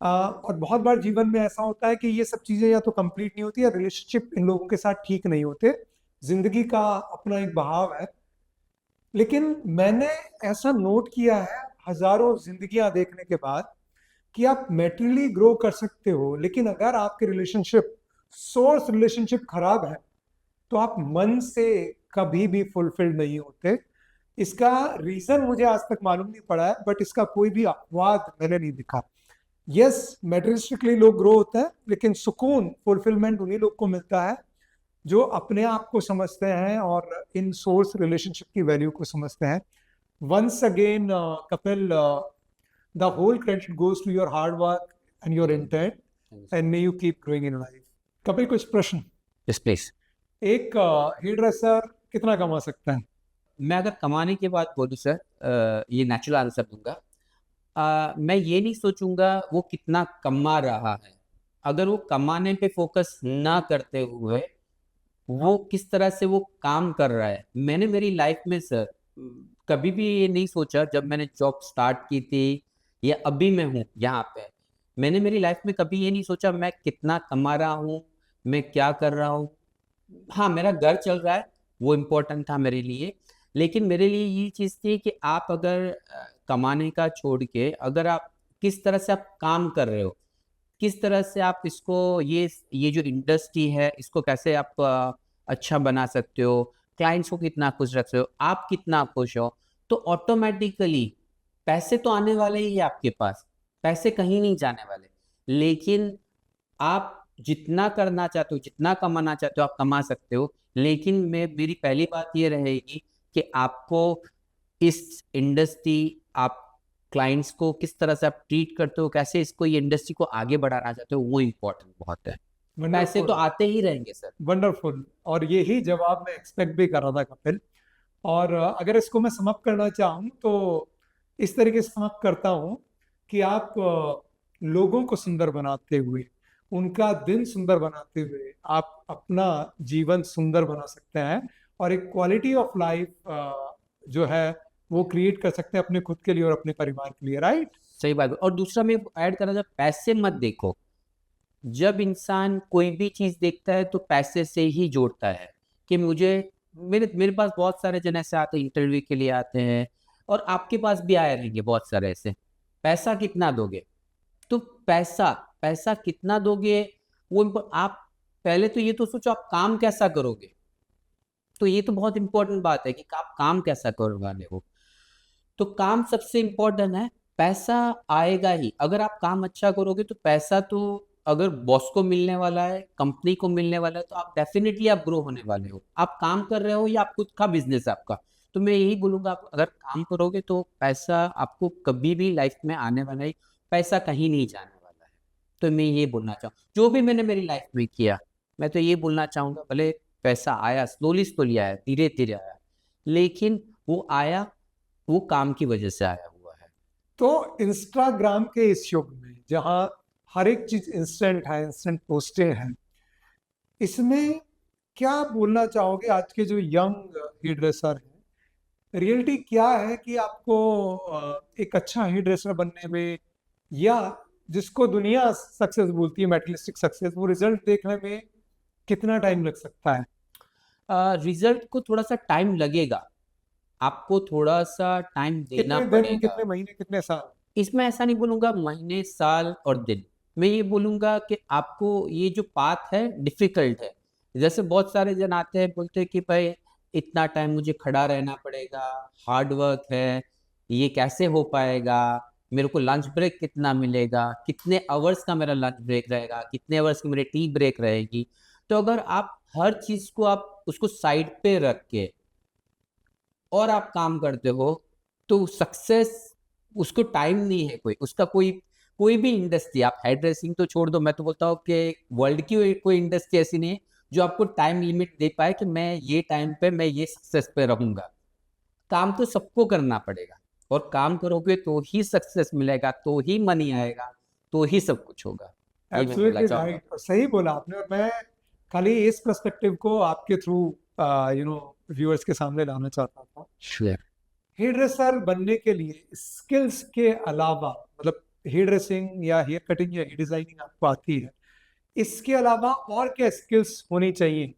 और बहुत बार जीवन में ऐसा होता है कि ये सब चीज़ें या तो कंप्लीट नहीं होती या रिलेशनशिप इन लोगों के साथ ठीक नहीं होते। जिंदगी का अपना एक बहाव है, लेकिन मैंने ऐसा नोट किया है हजारों जिंदगियां देखने के बाद कि आप मेटेरियली ग्रो कर सकते हो, लेकिन अगर आपके रिलेशनशिप, सोर्स रिलेशनशिप खराब है, तो आप मन से कभी भी फुलफिल्ड नहीं होते। इसका रीजन मुझे आज तक मालूम नहीं पड़ा है, बट इसका कोई भी अपवाद मैंने नहीं दिखा। यस, मेटेरियलिस्टिकली लोग ग्रो होते हैं, लेकिन सुकून, फुलफिलमेंट उन्हीं लोग को मिलता है जो अपने आप को समझते हैं और इन सोर्स रिलेशनशिप की वैल्यू को समझते हैं। Once again Kapil, the whole credit goes to your hard work and your intent, and may you keep growing in life. Kapil, कुछ प्रश्न? Yes please. एक हेयर ड्रेसर कितना कमा सकता है? मैं अगर कमाने की बात बोलूँ सर, ये नेचुरल आंसर दूंगा। मैं ये नहीं सोचूंगा वो कितना कमा रहा है, अगर वो कमाने पे फोकस ना करते हुए वो किस तरह से वो काम कर रहा है। मैंने मेरी लाइफ में सर कभी भी ये नहीं सोचा, जब मैंने जॉब स्टार्ट की थी या अभी मैं हूँ यहाँ पे, मैंने मेरी लाइफ में कभी ये नहीं सोचा मैं कितना कमा रहा हूँ, मैं क्या कर रहा हूँ। हाँ, मेरा घर चल रहा है, वो इम्पोर्टेंट था मेरे लिए, लेकिन मेरे लिए ये चीज़ थी कि आप अगर कमाने का छोड़ के, अगर आप किस तरह से आप काम कर रहे हो, किस तरह से आप इसको, ये जो इंडस्ट्री है इसको कैसे आप अच्छा बना सकते हो, क्लाइंट्स को कितना खुश रख सकते हो, आप कितना खुश हो, तो ऑटोमेटिकली पैसे तो आने वाले ही है आपके पास, पैसे कहीं नहीं जाने वाले। लेकिन आप जितना करना चाहते हो, जितना कमाना चाहते हो, आप कमा सकते हो, लेकिन मेरी पहली बात ये रहेगी कि आपको इस इंडस्ट्री, आप क्लाइंट्स को किस तरह से आप ट्रीट करते हो, कैसे इसको, ये इंडस्ट्री को आगे बढ़ाना चाहते हो, वो इम्पोर्टेंट बहुत है। पैसे तो आते ही रहेंगे सर। वंडरफुल, और यही जवाब मैं एक्सपेक्ट भी कर रहा था कपिल। और अगर इसको मैं समअप करना चाहूँ तो इस तरीके से समअप करता हूँ कि आप लोगों को सुंदर बनाते हुए, उनका दिन सुंदर बनाते हुए, आप अपना जीवन सुंदर बना सकते हैं और एक क्वालिटी ऑफ लाइफ जो है वो क्रिएट कर सकते हैं अपने खुद के लिए और अपने परिवार के लिए, राइट? सही बात है। और दूसरा मैं ऐड करना चाहता, पैसे मत देखो। जब इंसान कोई भी चीज़ देखता है तो पैसे से ही जोड़ता है, कि मुझे, मेरे मेरे पास बहुत सारे जन ऐसे आते हैं, इंटरव्यू के लिए आते हैं, और आपके पास भी आए रहेंगे बहुत सारे ऐसे, पैसा कितना दोगे? तो पैसा पैसा कितना दोगे, आप पहले तो ये तो सोचो आप काम कैसा करोगे। तो ये तो बहुत इंपॉर्टेंट बात है कि आप काम कैसा करने वाले हो। तो काम सबसे इंपॉर्टेंट है, पैसा आएगा ही। अगर आप काम अच्छा करोगे तो पैसा तो अगर बॉस को मिलने वाला है, कंपनी को मिलने वाला है, तो आप डेफिनेटली आप ग्रो होने वाले हो। आप काम कर रहे हो या आप खुद का बिजनेस है आपका, तो मैं यही बोलूँगा आप अगर काम करोगे तो पैसा आपको कभी भी लाइफ में आने वाला है, पैसा कहीं नहीं जाने वाला है। तो मैं ये बोलना चाहूँ जो भी मैंने मेरी लाइफ में किया, मैं तो ये बोलना चाहूँगा भले पैसा आया स्लोली आया, धीरे-धीरे आया, लेकिन वो आया, वो काम की वजह से आया हुआ है। तो इंस्टाग्राम के इस युग में जहाँ हर एक चीज इंस्टेंट है, इंस्टेंट पोस्टें हैं, इसमें क्या बोलना चाहोगे आज के जो यंग हेयर ड्रेसर हैं? रियलिटी क्या है कि आपको एक अच्छा हेयर ड्रेसर बनने में, या जिसको दुनिया सक्सेस बोलती है, मेटलिस्टिक सक्सेस, वो रिजल्ट देखने में कितना टाइम लग सकता है? रिजल्ट को थोड़ा-सा टाइम लगेगा, आपको थोड़ा-सा टाइम देना कितने दिन, पड़ेगा। कितने महीने, कितने साल? इसमें ऐसा नहीं बोलूँगा महीने, साल और दिन। मैं ये बोलूँगा कि आपको ये जो पाथ है डिफ़िकल्ट है। जैसे बहुत सारे जन आते हैं बोलते हैं कि भाई इतना टाइम मुझे खड़ा रहना पड़ेगा, हार्ड वर्क है, ये कैसे हो पाएगा? मेरे को लंच ब्रेक कितना मिलेगा? कितने आवर्स का मेरा लंच ब्रेक रहेगा? कितने आवर्स की मेरी टी ब्रेक रहेगी? तो अगर आप हर चीज़ को आप उसको साइड पे रख के और आप काम करते हो, तो सक्सेस उसको टाइम नहीं है कोई, उसका कोई कोई भी इंडस्ट्री आप हेयर ड्रेसिंग तो छोड़ दो, मैं तो बोलता हूँ कि वर्ल्ड की कोई इंडस्ट्री ऐसी नहीं है, जो आपको टाइम लिमिट दे पाए कि मैं ये टाइम पे मैं ये सक्सेस पे रहूँगा। काम तो सबको करना पड़ेगा और काम करोगे तो ही सक्सेस मिलेगा, तो ही मनी आएगा, तो ही सब कुछ होगा। ये मैं बोलना एब्सोल्युटली चाहूँगा। राइट, और सही बोला आपने। और मैं खाली इस पर्सपेक्टिव को आपके थ्रू व्यूअर्स के सामने लाना चाहता था। श्योर। हेयर ड्रेसर बनने के लिए स्किल्स के अलावा, मतलब हेयर ड्रेसिंग या हेयर कटिंग या हेयर डिजाइनिंग आपको आती है, इसके अलावा और क्या स्किल्स होनी चाहिए?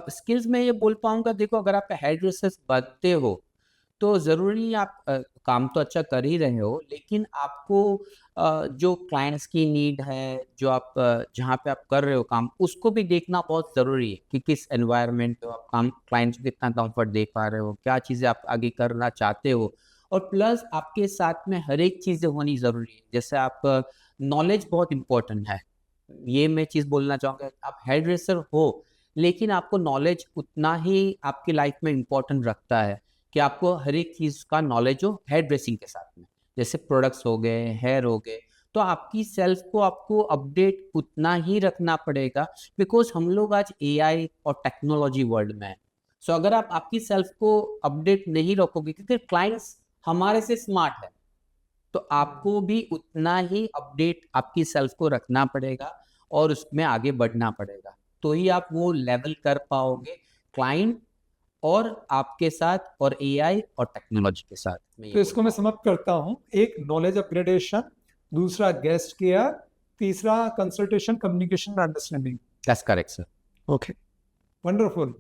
स्किल्स में ये बोल पाऊँगा देखो अगर आप हेयर ड्रेसर्स बनते हो, तो ज़रूरी नहीं आप काम तो अच्छा कर ही रहे हो, लेकिन आपको जो क्लाइंट्स की नीड है, जो आप जहाँ पे आप कर रहे हो काम, उसको भी देखना बहुत ज़रूरी है कि किस एनवायरनमेंट में आप काम क्लाइंट्स को कितना कम्फर्ट दे पा रहे हो, क्या चीज़ें आप आगे करना चाहते हो और प्लस आपके साथ में हर एक चीज़ें होनी ज़रूरी है। जैसे आप नॉलेज बहुत इम्पोर्टेंट है। ये मैं चीज़ बोलना चाहूँगा, आप हेयर ड्रेसर हो, लेकिन आपको नॉलेज उतना ही आपकी लाइफ में इम्पोर्टेंट रखता है कि आपको हर एक चीज़ का नॉलेज हो हेयर ड्रेसिंग के साथ में। जैसे प्रोडक्ट्स हो गए, हेयर हो गए, तो आपकी सेल्फ को आपको अपडेट उतना ही रखना पड़ेगा बिकॉज़ हम लोग आज एआई और टेक्नोलॉजी वर्ल्ड में हैं। सो अगर आप आपकी सेल्फ को अपडेट नहीं रखोगे क्योंकि क्लाइंट्स हमारे से स्मार्ट है, तो आपको भी उतना ही अपडेट आपकी सेल्फ को रखना पड़ेगा और उसमें आगे बढ़ना पड़ेगा। तो ही आप वो लेवल कर पाओगे क्लाइंट और आपके साथ और एआई और टेक्नोलॉजी के साथ। मैं ये तो इसको मैं बोलता हूँ। समाप्त करता हूँ। एक, नॉलेज अपग्रेडेशन; दूसरा, गेस्ट केयर; तीसरा, consultation, communication and understanding. That's correct sir. Okay, wonderful.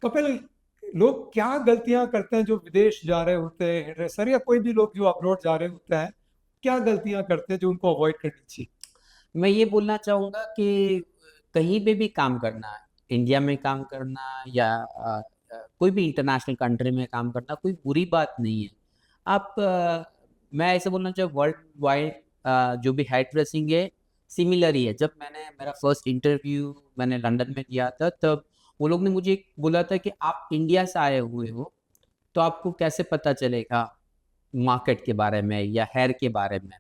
Kapil, लोग क्या गलतियां करते हैं जो विदेश जा रहे होते हैं ड्रेसर, या कोई भी लोग जो अब्रॉड जा रहे होते हैं, क्या गलतियां करते हैं जो उनको अवॉइड करनी चाहिए? मैं ये बोलना चाहूँगा कि कहीं पे भी काम करना, इंडिया में काम करना या कोई भी इंटरनेशनल कंट्री में काम करना कोई बुरी बात नहीं है। आप मैं ऐसे बोलना चाहूँ वर्ल्ड वाइड जो भी हेयर ड्रेसिंग है सिमिलर ही है। जब मैंने मेरा फर्स्ट इंटरव्यू मैंने लंदन में दिया था तब वो लोग ने मुझे बोला था कि आप इंडिया से आए हुए हो, तो आपको कैसे पता चलेगा मार्केट के बारे में या हेयर के बारे में।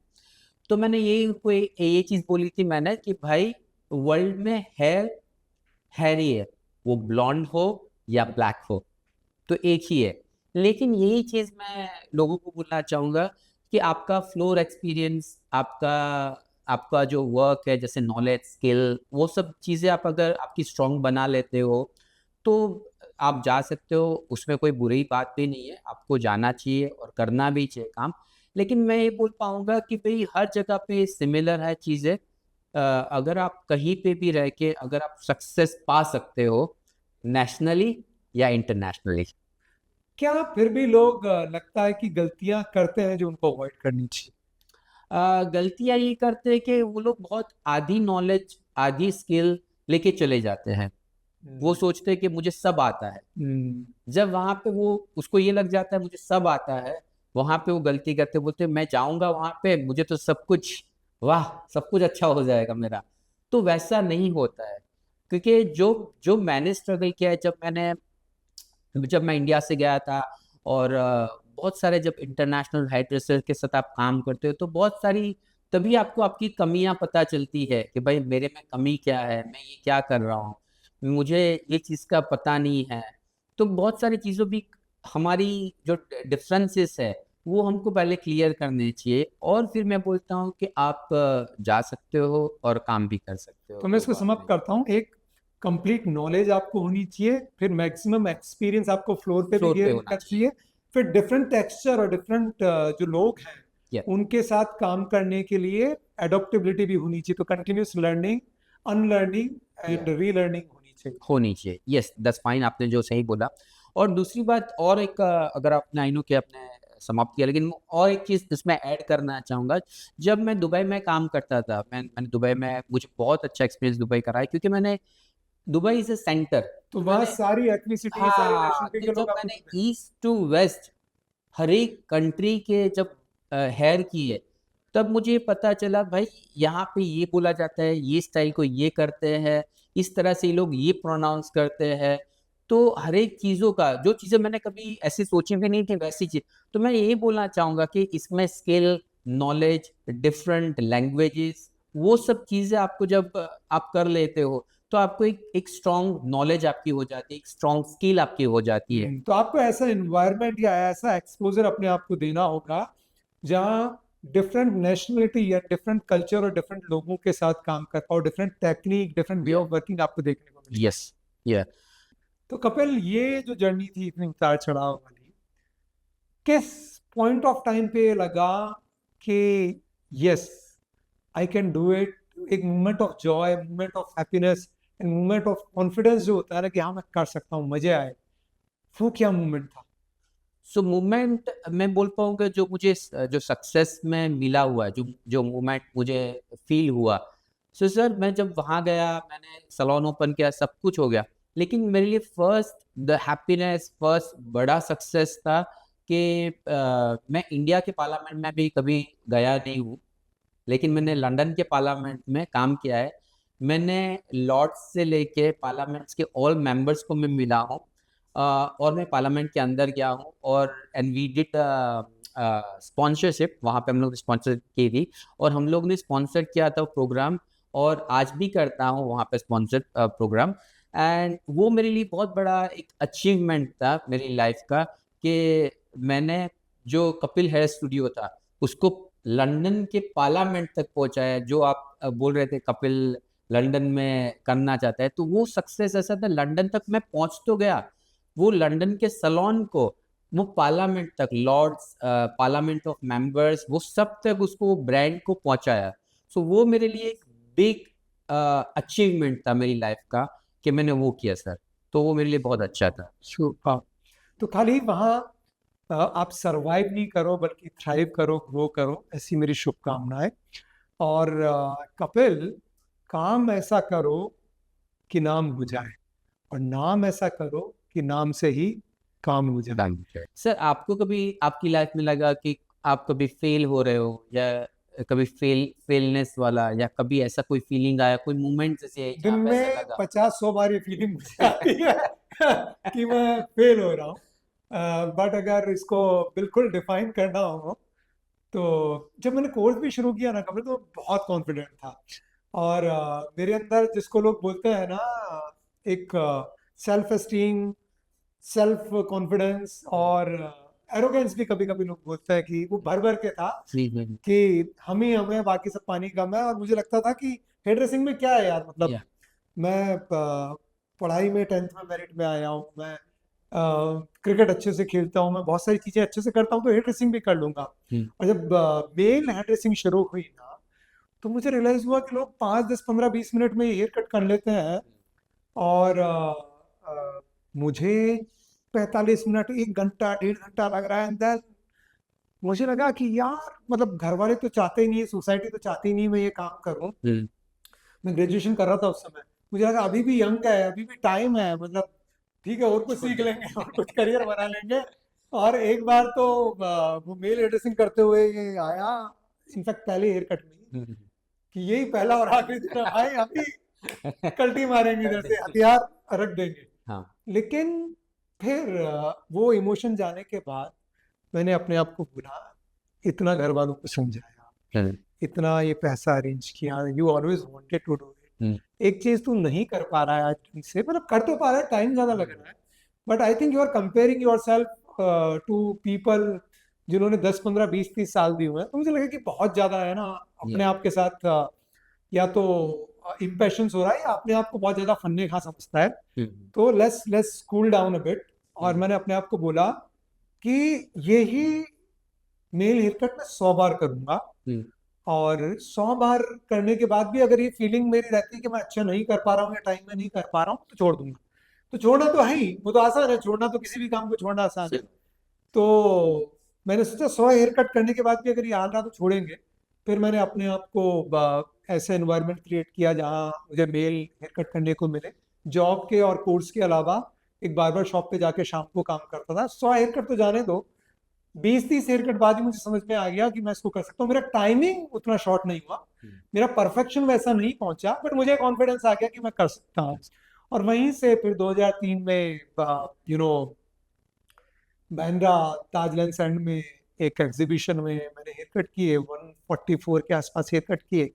तो मैंने ये चीज़ बोली थी मैंने कि भाई वर्ल्ड में हेयर हेयर ही है, वो ब्लॉन्ड हो या ब्लैक हो, तो एक ही है। लेकिन यही चीज़ मैं लोगों को बोलना चाहूँगा कि आपका फ्लोर एक्सपीरियंस, आपका आपका जो वर्क है जैसे नॉलेज, स्किल, वो सब चीज़ें आप अगर आपकी स्ट्रॉन्ग बना लेते हो, तो आप जा सकते हो, उसमें कोई बुरी बात भी नहीं है। आपको जाना चाहिए और करना भी चाहिए काम। लेकिन मैं ये बोल पाऊँगा कि भई हर जगह पे सिमिलर है चीज़ें। अगर आप कहीं पे भी रह के अगर आप सक्सेस पा सकते हो, नेशनली या इंटरनेशनली। क्या फिर भी लोग लगता है कि गलतियां करते हैं जो उनको अवॉइड करनी चाहिए? गलतियाँ ये करते हैं कि वो लोग बहुत आधी नॉलेज, आधी स्किल लेके चले जाते हैं। वो सोचते हैं कि मुझे सब आता है। हम्म, जब वहाँ पे वो उसको ये लग जाता है मुझे सब आता है, वहाँ पे वो गलती करते बोलते हैं मैं जाऊँगा वहाँ पे मुझे तो सब कुछ वाह सब कुछ अच्छा हो जाएगा मेरा। तो वैसा नहीं होता है, क्योंकि जो जो मैंने स्ट्रगल किया है, जब मैं इंडिया से गया था, और बहुत सारे जब इंटरनेशनल हेयर ड्रेसर के साथ आप काम करते हो तो बहुत सारी, तभी आपको आपकी कमियां पता चलती है कि भाई मेरे में कमी क्या है, मैं ये क्या कर रहा हूँ, मुझे ये चीज़ का पता नहीं है। तो बहुत सारी चीज़ों भी, हमारी जो डिफरेंसेस है वो हमको पहले क्लियर करने चाहिए, और फिर मैं बोलता हूँ कि आप जा सकते हो और काम भी कर सकते हो, तो मैं कोई इसको बात समअप नहीं। करता हूँ, एक कंप्लीट नॉलेज आपको होनी चाहिए, फिर मैक्सिमम एक्सपीरियंस आपको फ्लोर पे भी फ्लोर पे गेन होना करना चाहिए। चाहिए, फिर डिफरेंट टेक्सचर और डिफरेंट जो लोग हैं या उनके साथ काम करने के लिए एडोप्टेबिलिटी भी होनी चाहिए, तो कंटिन्यूस लर्निंग, अनलर्निंग या एंड रीलर्निंग होनी चाहिए। होनी चाहिए, यस दैट्स फाइन, आपने जो सही बोला। और दूसरी बात, और एक अगर आपने, आई नो कि आपने समाप्त किया, लेकिन और एक चीज़ इसमें ऐड करना चाहूँगा। जब मैं दुबई में काम करता था, मैंने दुबई में, मुझे बहुत अच्छा एक्सपीरियंस दुबई का रहा है, क्योंकि मैंने, दुबई इज़ अ सेंटर। तो तो वहाँ मैंने, सारी एथनिसिटी, सारी हाँ, नेशनलिटी तो के लोग जब आपको मैंने मिलते हैं। ईस्ट टू वेस्ट हर एक कंट्री के जब हेयर किए, तब मुझे पता चला भाई यहाँ पे ये बोला जाता है, ये स्टाइल को ये करते हैं, इस तरह से ये लोग ये प्रोनाउंस करते हैं। तो हर एक चीज़ों का, जो चीज़ें मैंने कभी ऐसी सोची भी नहीं थी, वैसी चीज़। तो मैं ये बोलना चाहूँगा कि इसमें स्किल, नॉलेज, डिफरेंट लैंग्वेजेस, वो सब चीज़ें आपको जब आप कर लेते हो, तो आपको एक स्ट्रॉन्ग नॉलेज आपकी हो जाती है, एक स्ट्रॉन्ग स्किल आपकी हो जाती है। तो आपको ऐसा एनवायरनमेंट या ऐसा एक्सपोजर अपने आप को देना होगा जहाँ डिफरेंट नेशनलिटी या डिफरेंट कल्चर और डिफरेंट लोगों के साथ काम कर पाओ, डिफरेंट टेक्निक, डिफरेंट वे या ऑफ वर्किंग आपको देखने को मिले। यस या तो कपिल, ये जो जर्नी थी इतनी उतार चढ़ाव वाली, किस पॉइंट ऑफ टाइम पे लगा कि yes, I can do it, एक moment of joy, moment of happiness and moment of confidence जो होता है ना कि हाँ मैं कर सकता हूँ, मजे आए, वो क्या मोमेंट था? सो मूवमेंट, मैं बोल पाऊंगा जो मुझे जो सक्सेस में मिला हुआ है, जो जो मूवमेंट मुझे फील हुआ। सो सर, मैं जब वहाँ गया, मैंने सलोन ओपन किया, सब कुछ हो गया, लेकिन मेरे लिए फर्स्ट द हैप्पीनेस, फर्स्ट बड़ा सक्सेस था कि मैं इंडिया के पार्लियामेंट में भी कभी गया नहीं हूँ, लेकिन मैंने लंदन के पार्लियामेंट में काम किया है। मैंने लॉर्ड्स से लेके पार्लियामेंट्स के ऑल मेंबर्स को मैं मिला हूँ, और मैं पार्लियामेंट के अंदर गया हूँ, और एंड वी डिड स्पॉन्सरशिप, वहाँ पे हम लोग स्पॉन्सर की थी, और हम लोग ने स्पॉन्सर किया था प्रोग्राम, और आज भी करता हूँ वहाँ पे स्पॉन्सर प्रोग्राम। एंड वो मेरे लिए बहुत बड़ा एक अचीवमेंट था मेरी लाइफ का, कि मैंने जो कपिल हेयर स्टूडियो था उसको लंदन के पार्लियामेंट तक पहुंचाया, जो आप बोल रहे थे कपिल लंदन में करना चाहता है, तो वो सक्सेस ऐसा था, लंदन तक मैं पहुंच तो गया, वो लंदन के सलोन को, वो पार्लियामेंट तक, लॉर्ड्स, पार्लियामेंट ऑफ मेंबर्स, वो सब तक उसको ब्रांड को पहुंचाया। सो वो मेरे लिए एक बिग अचीवमेंट था मेरी लाइफ का, कि मैंने वो किया सर। तो वो मेरे लिए बहुत अच्छा था। हाँ, तो खाली वहाँ आप सरवाइव नहीं करो बल्कि थ्राइव करो, ग्रो करो, ऐसी मेरी शुभकामनाएं। और कपिल, काम ऐसा करो कि नाम हो जाए, और नाम ऐसा करो कि नाम से ही काम हो जाए। सर, आपको कभी आपकी लाइफ में लगा कि आप कभी फेल हो रहे हो, या कभी फेलनेस वाला, या कभी ऐसा कोई फीलिंग आया, कोई मोमेंट जैसे दिन जहाँ पे ऐसा में लगा? 50-100 बार ये फीलिंग मुझे आती है कि मैं फेल हो रहा हूँ, बट अगर इसको बिल्कुल डिफाइन करना हो, तो जब मैंने कोर्स भी शुरू किया ना कपिल, तो बहुत कॉन्फिडेंट था, और मेरे अंदर जिसको लोग बोलते हैं ना, एक सेल्फ एस्टीम, सेल्फ कॉन्फिडेंस और एरोगेंस भी कभी कभी लोग बोलते हैं कि वो भर भर के था, जी जी। कि हम ही हमें, बाकी सब पानी कम है। और मुझे लगता था कि हेयर ड्रेसिंग में क्या है यार, मतलब या मैं पढ़ाई में 10th में मेरिट में आया हूँ, मैं क्रिकेट अच्छे से खेलता हूँ, मैं बहुत सारी चीज़ें अच्छे से करता हूँ, तो हेयर ड्रेसिंग भी कर लूंगा। और जब मेल हेयर ड्रेसिंग शुरू हुई ना, तो मुझे रियलाइज हुआ कि लोग 5, 10, 15, 20 मिनट में हेयर कट कर लेते हैं, और मुझे 45 मिनट, 1 घंटा, 1.5 घंटा लग रहा है अंदर। मुझे लगा कि यार, मतलब घर वाले तो चाहते ही नहीं है, सोसाइटी तो चाहती ही नहीं मैं ये काम करूं। मैं ग्रेजुएशन कर रहा था उस समय, मुझे लगा अभी भी यंग है, अभी भी टाइम है, मतलब ठीक है, और कुछ सीख लेंगे और कुछ करियर बना लेंगे। और एक बार तो वो मेल एड्रेसिंग करते हुए ये आया, इनफैक्ट पहले हेयर कट में ही, कि यही पहला और आखिरी दिन है भाई, अभी कल्टी मारेंगे इधर से, हथियार रख देंगे। हाँ। लेकिन फिर वो इमोशन जाने के बाद मैंने अपने आप को बोला, इतना घर वालों को समझाया, इतना ये पैसा अरेंज किया, you always wanted to do it, एक चीज तू नहीं कर पा रहा है आज ठीक से, मतलब कर तो पा रहा है, टाइम ज्यादा लग रहा है, but I think you are comparing yourself to people जिन्होंने 10 15 20 30 साल दिए हुए हैं, तो मुझे लगा कि बहुत ज्यादा है ना अपने आप के साथ, या तो इम्पेशंस हो रहा है या अपने आप को बहुत ज्यादा फन्ने खा समझता है। तो let's cool down a bit. और मैंने अपने आप को बोला कि यही मेल हेयर कट मैं 100 बार करूंगा, और 100 बार करने के बाद भी अगर ये फीलिंग मेरी रहती है कि मैं अच्छा नहीं कर पा रहा हूँ या टाइम में नहीं कर पा रहा हूँ, तो छोड़ दूंगा। तो छोड़ना तो है ही, वो तो आसान है, छोड़ना तो किसी भी काम को छोड़ना आसान है। तो मैंने सोचा 100 हेयर कट करने के बाद भी अगर ये हाल रहा तो छोड़ेंगे। फिर मैंने अपने आप को ऐसे एनवायरनमेंट क्रिएट किया जहाँ मुझे मेल हेयर कट करने को मिले, जॉब के और कोर्स के अलावा एक बार्बर शॉप पे जाके शाम को काम करता था। 100 हेयर कट तो जाने दो, 20 30 हेयर कट बाद ही मुझे समझ में आ गया कि मैं इसको कर सकता हूँ। मेरा टाइमिंग उतना शॉर्ट नहीं हुआ, मेरा परफेक्शन वैसा नहीं पहुंचा, बट मुझे कॉन्फिडेंस आ गया कि मैं कर सकता हूँ। और वहीं से फिर 2003 में बांद्रा ताजलैंड एंड में एक एग्जीबिशन में मैंने हेयर कट किए, 144 के आसपास हेयर कट किए,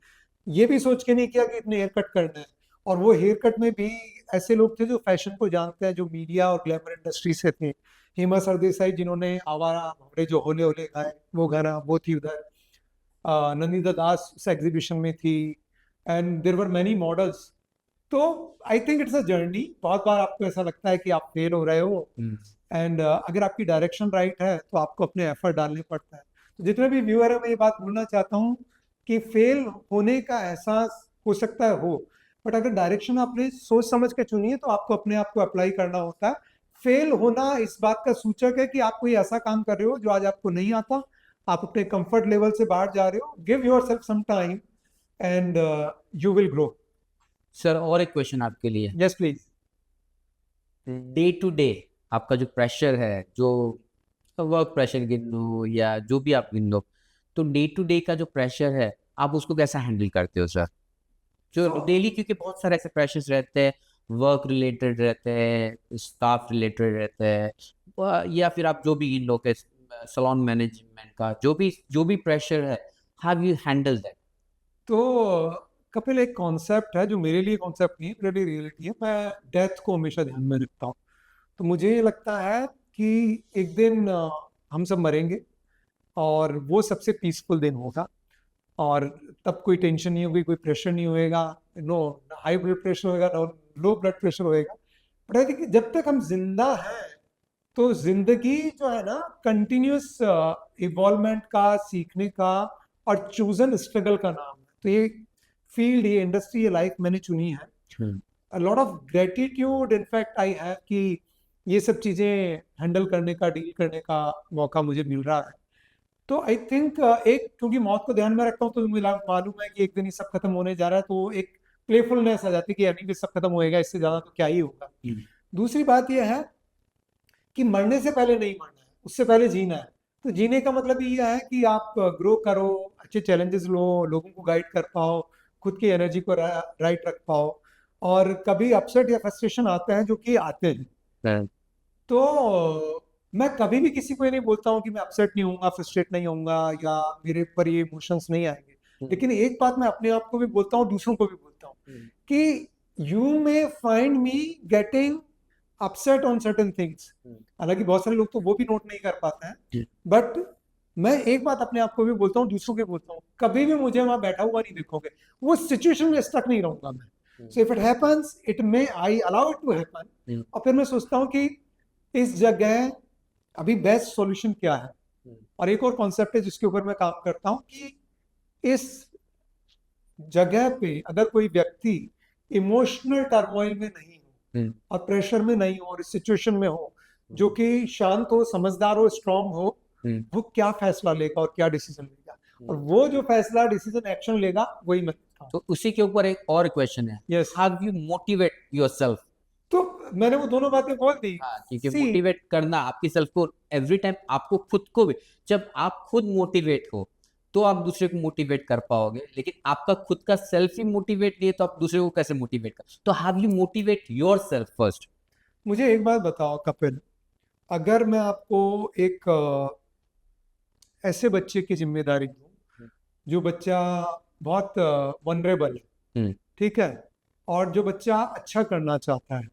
ये भी सोच के नहीं किया कि इतने हेयर कट करना है। और वो हेयर कट में भी ऐसे लोग थे जो फैशन को जानते हैं, जो मीडिया और ग्लैमर इंडस्ट्री से थे। हेमा सरदेसाई जिन्होंने आवारा भवरे जो होले होले गाए वो गाना, वो थी उधर। नंदिता दास उस एग्जीबिशन में थी, and there were many models. तो I think it's a journey. बहुत बार आपको ऐसा लगता है कि आप फेल हो रहे हो, एंड अगर आपकी डायरेक्शन राइट है तो आपको अपने एफर्ट डालने पड़ता है। तो जितने भी व्यूअर है, मैं ये बात बोलना चाहता हूँ कि फेल होने का एहसास हो सकता है हो, बट अगर डायरेक्शन आपने सोच समझ के चुनी है तो आपको अपने आप को अप्लाई करना होता है। फेल होना इस बात का सूचक है कि आप कोई ऐसा काम कर रहे हो जो आज आपको नहीं आता, आप अपने कंफर्ट लेवल से बाहर जा रहे हो। Give yourself some time and you will grow. Sir और एक क्वेश्चन आपके लिए, yes please. Day to day आपका जो प्रेशर है, जो वर्क प्रेशर गिन लो या जो भी आप गिन लो, तो डे टू डे का जो प्रेशर है आप उसको कैसा हैंडल करते हो सर? जो डेली, क्योंकि बहुत सारे ऐसे प्रेशर्स रहते हैं, वर्क रिलेटेड रहते हैं, स्टाफ रिलेटेड रहते हैं, या फिर आप जो भी गिन लो के सैलून मैनेजमेंट का जो भी प्रेशर है, हाउ यू हैंडल दैट? तो कपिल, एक कॉन्सेप्ट है जो मेरे लिए कॉन्सेप्ट नहीं है, मेरे लिए रियलिटी है। मैं डेथ को हमेशा ध्यान में रखता हूँ। तो मुझे ये लगता है कि एक दिन हम सब मरेंगे, और वो सबसे पीसफुल दिन होगा, और तब कोई टेंशन नहीं होगी, कोई प्रेशर नहीं होएगा, नो हाई ब्लड प्रेशर होएगा, नो लो ब्लड प्रेशर होएगा। बट आई थिंक जब तक हम जिंदा हैं तो जिंदगी जो है ना, कंटिन्यूस इवॉल्वमेंट का, सीखने का और चूजन स्ट्रगल का नाम है। तो ये फील्ड, ये इंडस्ट्री, ये लाइफ मैंने चुनी है। A lot of gratitude in fact I have कि ये सब चीजें हैंडल करने का, डील करने का मौका मुझे मिल रहा है। तो आई थिंक एक, क्योंकि मौत को ध्यान में रखता हूँ तो मुझे मालूम है कि एक दिन ये सब खत्म होने जा रहा है, तो एक प्लेफुलनेस आ जाती है कि यानी कि सब खत्म होएगा, इससे ज्यादा तो क्या ही होगा। दूसरी बात यह है कि मरने से पहले नहीं मरना है, उससे पहले जीना है। तो जीने का मतलब ये है कि आप ग्रो करो, अच्छे चैलेंजेस लो, लोगों को गाइड कर पाओ, खुद की एनर्जी को राइट रख पाओ। और कभी अपसेट या फ्रस्ट्रेशन आते हैं, जो कि आते हैं, तो मैं कभी भी किसी को ये नहीं बोलता हूँ कि मैं अपसेट नहीं होऊंगा, फ्रस्ट्रेट नहीं होऊंगा, या मेरे पर ये इमोशंस नहीं आएंगे। लेकिन एक बात मैं अपने आप को भी बोलता हूँ, दूसरों को भी बोलता हूँ कि you may find me getting upset on certain things. हालांकि बहुत सारे लोग तो वो भी नोट नहीं कर पाते हैं, बट मैं एक बात अपने आप को भी बोलता हूँ, दूसरों को भी बोलता हूँ, कभी भी मुझे वहां बैठा हुआ नहीं देखोगे, वो सिचुएशन में स्टक नहीं रहूंगा मैं। So if it happens, it may I allow it to happen. और फिर मैं सोचता हूँ कि इस जगह अभी बेस्ट सॉल्यूशन क्या है। और एक और कॉन्सेप्ट है जिसके ऊपर मैं काम करता हूँ कि इस जगह पे अगर कोई व्यक्ति इमोशनल टर्मोइल में नहीं हो और प्रेशर में नहीं हो और इस सिचुएशन में हो, जो कि शांत हो, समझदार हो, स्ट्रांग हो, वो क्या फैसला लेगा और क्या डिसीजन लेगा, और वो जो फैसला, डिसीजन, एक्शन लेगा, वही मैं करता हूं। तो उसी के ऊपर एक और क्वेश्चन है, yes. How you motivate yourself? तो मैंने वो दोनों बातें बोल दी। क्योंकि मोटिवेट करना आपकी सेल्फ को एवरी टाइम, आपको खुद को भी, जब आप खुद मोटिवेट हो तो आप दूसरे को मोटिवेट कर पाओगे, लेकिन आपका खुद का सेल्फ ही मोटिवेट नहीं है तो आप दूसरे को कैसे मोटिवेट कर, तो how you motivate your self first. मुझे एक बात बताओ कपिल, अगर मैं आपको एक ऐसे बच्चे की जिम्मेदारी दूं जो बच्चा बहुत वनरेबल है, ठीक है, और जो बच्चा अच्छा करना चाहता है,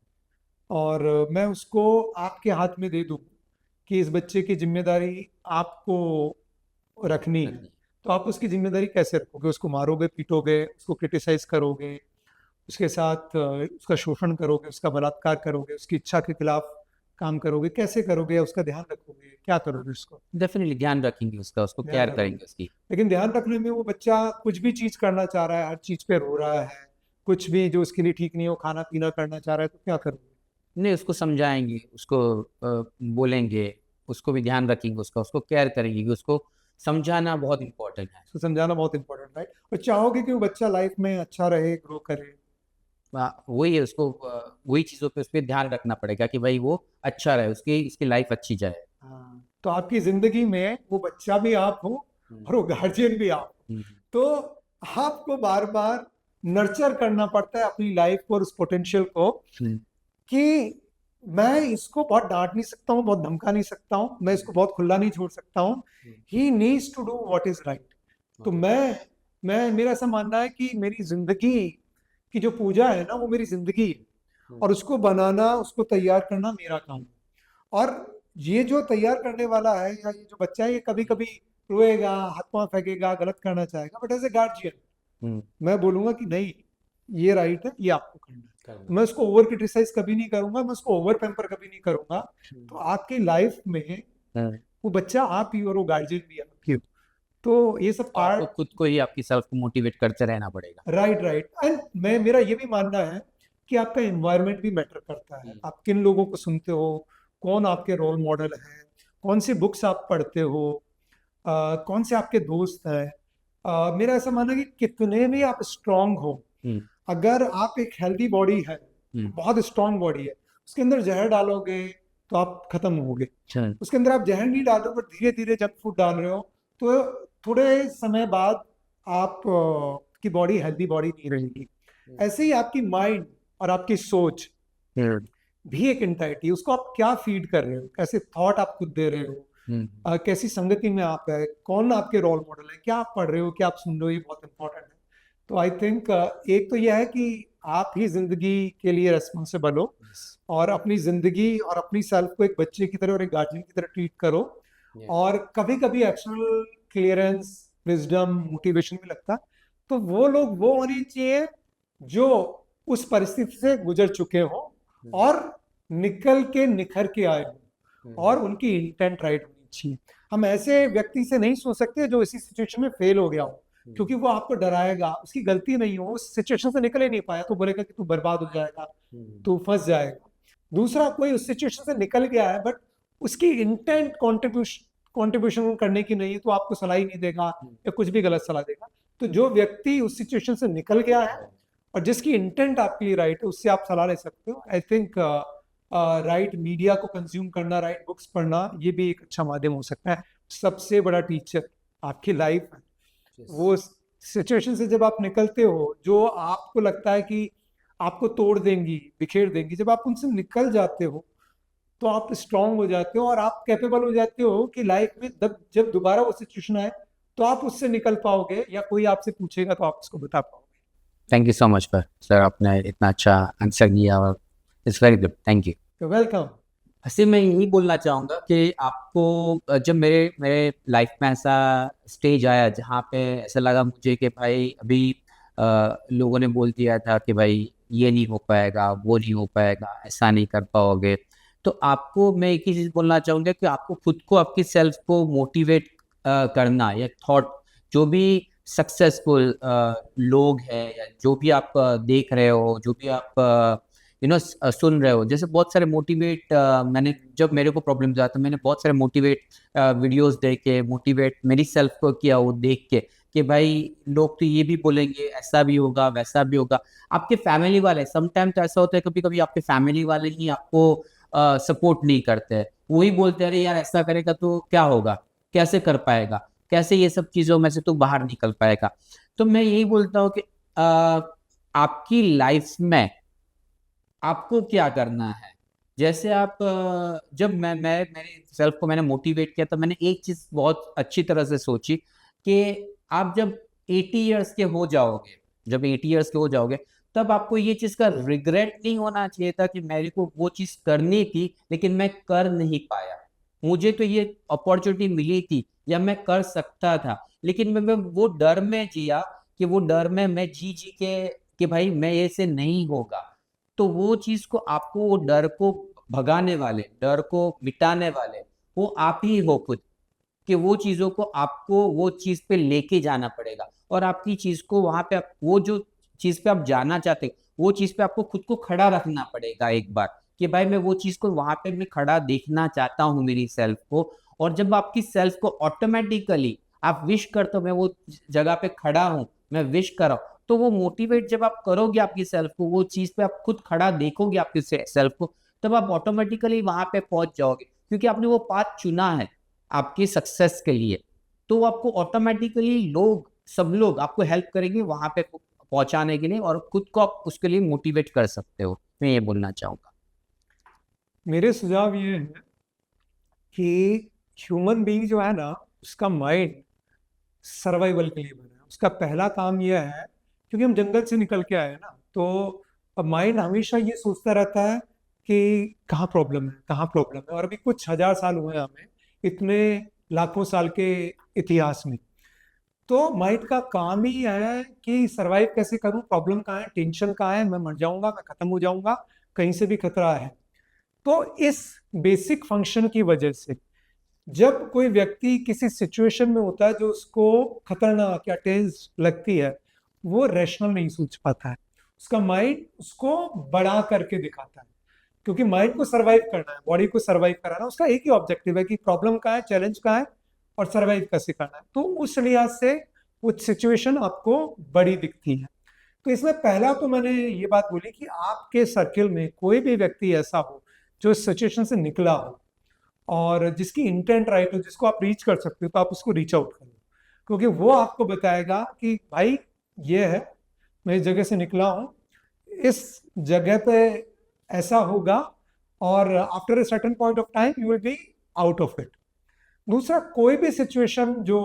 और मैं उसको आपके हाथ में दे दूं कि इस बच्चे की जिम्मेदारी आपको रखनी है, तो आप उसकी जिम्मेदारी कैसे रखोगे? उसको मारोगे, पीटोगे, उसको क्रिटिसाइज करोगे, उसके साथ उसका शोषण करोगे, उसका बलात्कार करोगे, उसकी इच्छा के खिलाफ काम करोगे, कैसे करोगे? उसका ध्यान रखोगे, क्या करोगे उसको? डेफिनेटली ध्यान रखेंगे उसका, उसको ध्यान केयर रखोगे। करेंगे उसकी। लेकिन ध्यान रखने में वो बच्चा कुछ भी चीज करना चाह रहा है, हर चीज पे रो रहा है, कुछ भी जो उसके लिए ठीक नहीं हो, खाना पीना करना चाह रहा है, तो क्या करोगे? नहीं, उसको समझाएंगे, उसको बोलेंगे, उसको भी ध्यान रखेंगे उसका, उसको केयर करेंगे कि उसको समझाना बहुत इंपॉर्टेंट है। उसको समझाना बहुत इंपॉर्टेंट है, और चाहोगे कि वो बच्चा लाइफ में अच्छा रहे, ग्रो करे। वही है, उसको वही चीज़ों पे उस पर ध्यान रखना पड़ेगा कि भाई वो अच्छा रहे, उसकी लाइफ अच्छी जाए। हाँ, तो आपकी जिंदगी में वो बच्चा भी आप हो और वो गार्जियन भी आप हो, तो आपको बार बार नर्चर करना पड़ता है अपनी लाइफ को और उस पोटेंशियल को, कि मैं इसको बहुत डांट नहीं सकता हूँ, बहुत धमका नहीं सकता हूँ, मैं इसको बहुत खुला नहीं छोड़ सकता हूँ, he needs to do what is right. तो मैं मेरा ऐसा मानना है कि मेरी जिंदगी की जो पूजा है ना, वो मेरी जिंदगी है, और उसको बनाना, उसको तैयार करना मेरा काम है। और ये जो तैयार करने वाला है, या ये जो बच्चा है, ये कभी कभी रोएगा, हाथ पांव फेंकेगा, गलत करना चाहेगा, बट एज ए गार्जियन मैं बोलूंगा कि नहीं, ये राइट है, ये आपको करना है। मैं उसको ओवर क्रिटिसाइज कभी नहीं करूंगा, मैं उसको ओवर पैम्पर कभी नहीं करूंगा। तो आपकी लाइफ में वो बच्चा आप ही हो और वो गार्जियन भी आप ही हो। तो ये सब तो आपको पार्ट, खुद को ही आपकी सेल्फ को मोटिवेट करते रहना पड़ेगा। Right right. एंड मेरा ये भी मानना है कि आपका एनवायरनमेंट भी मैटर करता है। आप किन लोगों को सुनते हो, कौन आपके रोल मॉडल हैं, कौन सी बुक्स आप पढ़ते हो, कौन से आपके दोस्त हैं। मेरा ऐसा मानना है कि कितने भी आप स्ट्रांग हो, अगर आप एक हेल्दी बॉडी है, बहुत स्ट्रांग बॉडी है, उसके अंदर जहर डालोगे तो आप खत्म होगे। उसके अंदर आप जहर नहीं डाल रहे हो, पर धीरे धीरे जंक फूड डाल रहे हो, तो थोड़े समय बाद आप की बॉडी हेल्दी बॉडी नहीं रहेगी। ऐसे ही आपकी माइंड और आपकी सोच भी एक एंटाइटी, उसको आप क्या फीड कर रहे हो, कैसे थॉट आप खुद दे रहे हो, कैसी संगति में आप है, कौन आपके रोल मॉडल है, क्या आप पढ़ रहे हो, क्या आप सुन रहे हो, ये बहुत इंपॉर्टेंट है। तो आई थिंक एक तो यह है कि आप ही जिंदगी के लिए रेस्पॉन्सिबल हो, और अपनी जिंदगी और अपनी सेल्फ को एक बच्चे की तरह और एक गार्जियन की तरह ट्रीट करो। और कभी कभी एक्शनल क्लियरेंस, विजडम, मोटिवेशन भी लगता है, तो वो लोग वो होने चाहिए जो उस परिस्थिति से गुजर चुके हो और निकल के निखर के आए हो, और उनकी इंटेंट राइट होनी चाहिए। हम ऐसे व्यक्ति से नहीं सोच सकते जो इसी सिचुएशन में फेल हो गया हो, क्योंकि वो आपको डराएगा, उसकी गलती नहीं हो, उस सिचुएशन से निकल ही नहीं पाया तो बोलेगा कि तू बर्बाद हो जाएगा, तू फंस जाएगा। दूसरा, कोई उस सिचुएशन से निकल गया है बट उसकी इंटेंट कॉन्ट्रीब्यूशन करने की नहीं है, तो आपको सलाह ही नहीं देगा या कुछ भी गलत सलाह देगा। तो जो व्यक्ति उस सिचुएशन से निकल गया है और जिसकी इंटेंट आपके लिए राइट है, उससे आप सलाह ले सकते हो। आई थिंक राइट मीडिया को कंज्यूम करना, राइट बुक्स पढ़ना, ये भी एक अच्छा माध्यम हो सकता है। सबसे बड़ा टीचर आपकी लाइफ है। वो सिचुएशन से जब आप निकलते हो, जो आपको लगता है कि आपको तोड़ देंगी, बिखेर देंगी, जब आप उनसे निकल जाते हो तो आप स्ट्रांग हो जाते हो और आप कैपेबल हो जाते हो कि लाइफ में जब दोबारा वो सिचुएशन आए तो आप उससे निकल पाओगे, या कोई आपसे पूछेगा तो आप उसको बता पाओगे। Thank you so much sir, आपने इतना अच्छा आंसर दिया और it's very good, thank you. Welcome. ऐसे मैं यही बोलना चाहूँगा कि आपको जब मेरे मेरे लाइफ में ऐसा स्टेज आया जहाँ पे ऐसा लगा मुझे कि भाई अभी लोगों ने बोल दिया था कि भाई ये नहीं हो पाएगा, वो नहीं हो पाएगा, ऐसा नहीं कर पाओगे, तो आपको मैं एक ही चीज़ बोलना चाहूँगा कि आपको खुद को, आपकी सेल्फ को मोटिवेट करना, या थॉट, जो भी सक्सेसफुल लोग हैं या जो भी आप देख रहे हो, जो भी आप सुन रहे हो, जैसे बहुत सारे मोटिवेट मैंने, जब मेरे को प्रॉब्लम्स आया था, मैंने बहुत सारे मोटिवेट वीडियोस देखे, मोटिवेट मेरी सेल्फ को किया वो देख के कि भाई लोग तो ये भी बोलेंगे, ऐसा भी होगा, वैसा भी होगा। आपके फैमिली वाले, समटाइम तो ऐसा होता है कभी कभी आपके फैमिली वाले ही आपको सपोर्ट नहीं करते हैं, वही बोलते हैं अरे यार ऐसा करेगा तो क्या होगा, कैसे कर पाएगा, कैसे ये सब चीजों में से तू बाहर निकल पाएगा। तो मैं यही बोलता हूँ कि आपकी लाइफ में आपको क्या करना है। जैसे आप जब मैं मेरे सेल्फ को मैंने मोटिवेट किया, तो मैंने एक चीज बहुत अच्छी तरह से सोची कि आप जब 80 इयर्स के हो जाओगे, जब 80 इयर्स के हो जाओगे, तब आपको ये चीज का रिग्रेट नहीं होना चाहिए था कि मेरे को वो चीज करनी थी लेकिन मैं कर नहीं पाया। मुझे तो ये अपॉर्चुनिटी मिली थी या मैं कर सकता था, लेकिन मैं वो डर में जिया, कि वो डर में मैं जी जी के कि भाई मैं ये से नहीं होगा। तो वो चीज को आपको, वो डर को भगाने वाले, डर को मिटाने वाले वो आप ही हो खुद। कि वो चीजों को आपको वो चीज पे लेके जाना पड़ेगा, और आपकी चीज को वहां पे वो जो चीज पे आप जाना चाहते हैं, वो चीज पे आपको खुद को खड़ा रखना पड़ेगा एक बार, कि भाई मैं वो चीज को वहां पे मैं खड़ा देखना चाहता हूँ मेरी सेल्फ को। और जब आपकी सेल्फ को ऑटोमेटिकली आप विश करते हो मैं वो जगह पे खड़ा हूँ, मैं विश कर रहा हूँ, तो वो मोटिवेट जब आप करोगे आपकी सेल्फ को, वो चीज पे आप खुद खड़ा देखोगे आपकी सेल्फ को, तब आप ऑटोमेटिकली वहां पे पहुंच जाओगे, क्योंकि आपने वो पाथ चुना है आपकी सक्सेस के लिए। तो आपको ऑटोमेटिकली लोग, सब लोग आपको हेल्प करेंगे वहां पे पहुंचाने के लिए, और खुद को आप उसके लिए मोटिवेट कर सकते हो। मैं ये बोलना चाहूंगा। मेरे सुझाव ये है कि ह्यूमन बीइंग जो है ना, उसका माइंड सर्वाइवल के लिए बना है। उसका पहला काम यह है, क्योंकि हम जंगल से निकल के आए हैं ना, तो अब माइंड हमेशा ये सोचता रहता है कि कहाँ प्रॉब्लम है, कहाँ प्रॉब्लम है। और अभी कुछ हजार साल हुए हैं हमें, इतने लाखों साल के इतिहास में। तो माइंड का काम ही है कि सरवाइव कैसे करूं, प्रॉब्लम कहाँ है, टेंशन कहाँ है, मैं मर जाऊंगा, मैं खत्म हो जाऊंगा, कहीं से भी खतरा है। तो इस बेसिक फंक्शन की वजह से जब कोई व्यक्ति किसी सिचुएशन में होता है जो उसको खतरनाक या टेंस लगती है, वो रैशनल नहीं सोच पाता है। उसका माइंड उसको बढ़ा करके दिखाता है, क्योंकि माइंड को सरवाइव करना है, बॉडी को सरवाइव कराना, उसका एक ही ऑब्जेक्टिव है कि प्रॉब्लम का है, चैलेंज का है, और सरवाइव कैसे करना है। तो उस लिहाज से वो सिचुएशन आपको बड़ी दिखती है। तो इसमें पहला तो मैंने ये बात बोली कि आपके सर्किल में कोई भी व्यक्ति ऐसा हो जो इस सिचुएशन से निकला हो और जिसकी इंटेंट राइट हो, जिसको आप रीच कर सकते हो, तो आप उसको रीच आउट करो, क्योंकि वो आपको बताएगा कि भाई ये है, मैं इस जगह से निकला हूँ, इस जगह पे ऐसा होगा, और after a certain point of time you will be out of it. दूसरा, कोई भी सिचुएशन जो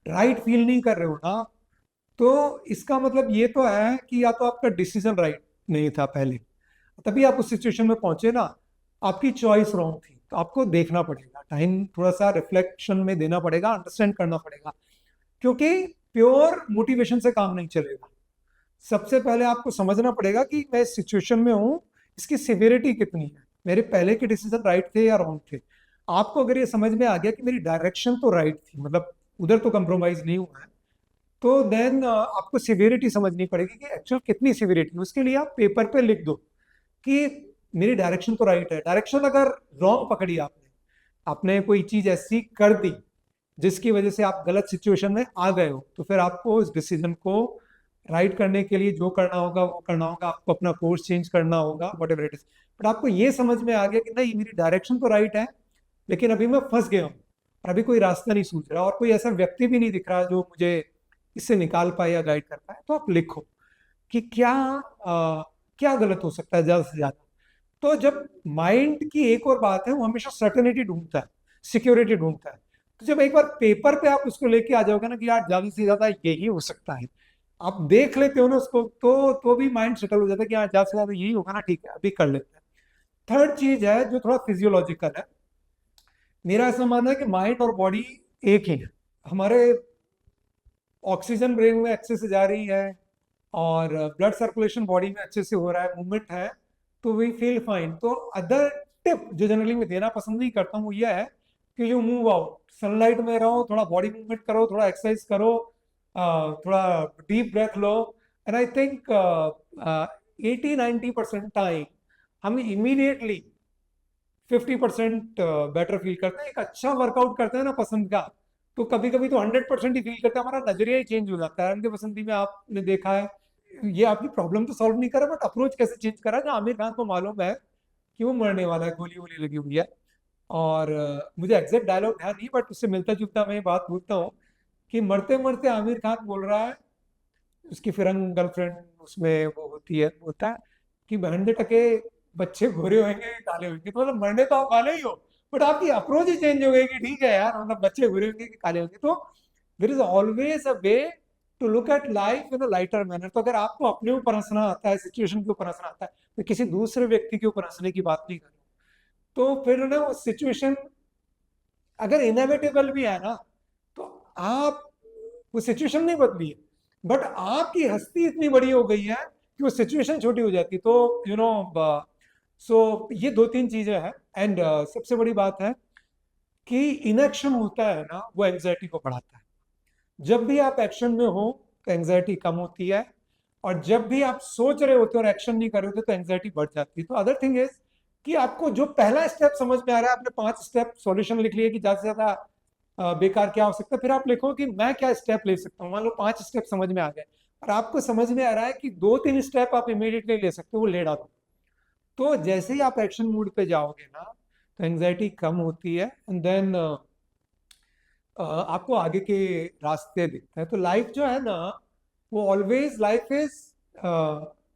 राइट फील नहीं कर रहे हो ना, तो इसका मतलब ये तो है कि या तो आपका डिसीजन राइट नहीं था पहले, तभी आप उस सिचुएशन में पहुंचे ना, आपकी चॉइस रॉन्ग थी। तो आपको देखना पड़ेगा, टाइम थोड़ा सा रिफ्लेक्शन में देना पड़ेगा, अंडरस्टैंड करना पड़ेगा, क्योंकि प्योर मोटिवेशन से काम नहीं चलेगा। सबसे पहले आपको समझना पड़ेगा कि मैं इस सिचुएशन में हूँ, इसकी सिवियरिटी कितनी है, मेरे पहले के डिसीजन राइट थे या रॉन्ग थे। आपको अगर ये समझ में आ गया कि मेरी डायरेक्शन तो राइट थी, मतलब उधर तो कंप्रोमाइज नहीं हुआ है, तो देन आपको सिवियरिटी समझनी पड़ेगी कि एक्चुअल कितनी सिवियरिटी। उसके लिए आप पेपर पे लिख दो कि मेरी डायरेक्शन तो राइट है। डायरेक्शन अगर रॉन्ग पकड़ी आपने, आपने कोई चीज ऐसी कर दी जिसकी वजह से आप गलत सिचुएशन में आ गए हो, तो फिर आपको उस डिसीजन को राइट करने के लिए जो करना होगा वो करना होगा, आपको अपना कोर्स चेंज करना होगा, what ever it is. But आपको ये समझ में आ गया कि नहीं, मेरी डायरेक्शन तो राइट है, लेकिन अभी मैं फंस गया हूँ और अभी कोई रास्ता नहीं सूझ रहा, और कोई ऐसा व्यक्ति भी नहीं दिख रहा जो मुझे इससे निकाल पाए या गाइड कर पाए। तो आप लिखो कि क्या गलत हो सकता है ज्यादा से ज्यादा। तो जब माइंड की एक और बात है, वो हमेशा सर्टेनिटी ढूंढता है, सिक्योरिटी ढूंढता है। तो जब एक बार पेपर पे आप उसको लेके आ जाओगे ना कि यार ज्यादा से ज्यादा यही हो सकता है, आप देख लेते हो ना उसको, तो भी माइंड सेटल हो जाता है कि यार ज्यादा से ज्यादा यही होगा ना, ठीक है अभी कर लेते हैं। थर्ड चीज है जो थोड़ा फिजियोलॉजिकल है, मेरा ऐसा मानना है कि माइंड और बॉडी एक ही है। हमारे ऑक्सीजन ब्रेन में अच्छे से जा रही है, और ब्लड सर्कुलेशन बॉडी में अच्छे से हो रहा है, मूवमेंट है, तो वी फील फाइन। तो अदर टिप जो जनरली मैं देना पसंद नहीं करता हूँ वो यह है कि यू मूव आउट, सनलाइट में रहो, थोड़ा बॉडी मूवमेंट करो, थोड़ा एक्सरसाइज करो, थोड़ा डीप ब्रेथ लो। एंड आई थिंक 80-90% टाइम हम इमीडिएटली 50% बेटर फील करते हैं। एक अच्छा वर्कआउट करते हैं ना पसंद का, तो कभी कभी तो 100% ही फील करते हैं, हमारा नजरिया ही चेंज हो जाता है। उनके पसंदी में आपने देखा है, ये आपकी प्रॉब्लम तो सॉल्व नहीं करा, बट अप्रोच कैसे चेंज करा। जो आमिर खान को मालूम है कि वो मरने वाला है, गोली वोली लगी हुई है, और मुझे एग्जैक्ट डायलॉग ध्यान नहीं, बट उससे मिलता जुलता मैं ये बात बोलता हूँ कि मरते मरते आमिर खान बोल रहा है, उसकी फिरंग गर्लफ्रेंड उसमें वो होती है, बोलता है कि 92% बच्चे गोरे होंगे कि काले होंगे, तो मतलब मरने तो आप काले ही हो, बट आपकी अप्रोच ही चेंज हो गई कि ठीक है यार, मतलब बच्चे गोरे होंगे कि काले होंगे। तो there is always a way to look at life in a lighter manner. तो अगर आपको अपने ऊपर हंसना आता है, सिचुएशन के ऊपर हंसना आता है, तो किसी दूसरे व्यक्ति के ऊपर हंसने की बात नहीं कर रहा। तो फिर ना वो सिचुएशन अगर इनएविटेबल भी है ना, तो आप, वो सिचुएशन नहीं बदली है, बट आपकी हस्ती इतनी बड़ी हो गई है कि वो सिचुएशन छोटी हो जाती। तो यू नो, सो ये दो तीन चीजें हैं। एंड सबसे बड़ी बात है कि इनएक्शन होता है ना, वो एंजाइटी को बढ़ाता है। जब भी आप एक्शन में हो तो एंजाइटी कम होती है, और जब भी आप सोच रहे होते हो और एक्शन नहीं कर रहे होते तो एंजाइटी बढ़ जाती है। तो अदर थिंग इज कि आपको जो पहला स्टेप समझ में आ रहा है, आपने 5 स्टेप सॉल्यूशन लिख लिए कि ज्यादा से ज्यादा बेकार क्या हो सकता है, फिर आप लिखो कि मैं क्या स्टेप ले सकता हूँ। मान लो 5 स्टेप समझ में आ गए और आपको समझ में आ रहा है कि 2-3 स्टेप आप इमीडिएटली ले सकते हो, वो ले डालो। तो जैसे ही आप एक्शन मूड पे जाओगे ना, तो एंजाइटी कम होती है, एंड देन आपको आगे के रास्ते दिखते हैं। तो लाइफ जो है ना, वो ऑलवेज लाइफ इज,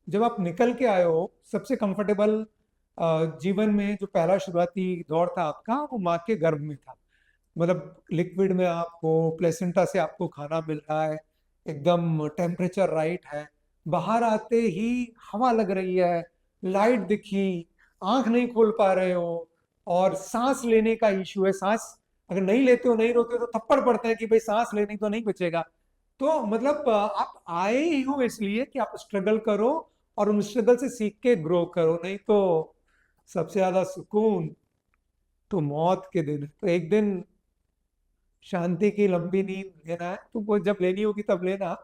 जब आप निकल के आए हो सबसे कंफर्टेबल जीवन में, जो पहला शुरुआती दौर था आपका, वो माँ के गर्भ में था। मतलब लिक्विड में आपको प्लेसेंटा से आपको खाना मिल रहा है, एकदम टेम्परेचर राइट है, बाहर आते ही हवा लग रही है, लाइट दिखी, आंख नहीं खोल पा रहे हो, और सांस लेने का इशू है। सांस अगर नहीं लेते हो, नहीं रोते हो, तो थप्पड़ पड़ते हैं कि भाई सांस लेनी तो नहीं बचेगा। तो मतलब आप आए ही हो इसलिए कि आप स्ट्रगल करो, और उन स्ट्रगल से सीख के ग्रो करो। नहीं तो सबसे ज्यादा सुकून तो मौत के दिन है। तो एक दिन शांति की लंबी नींद लेना है, तो वो जब लेनी होगी तब लेना,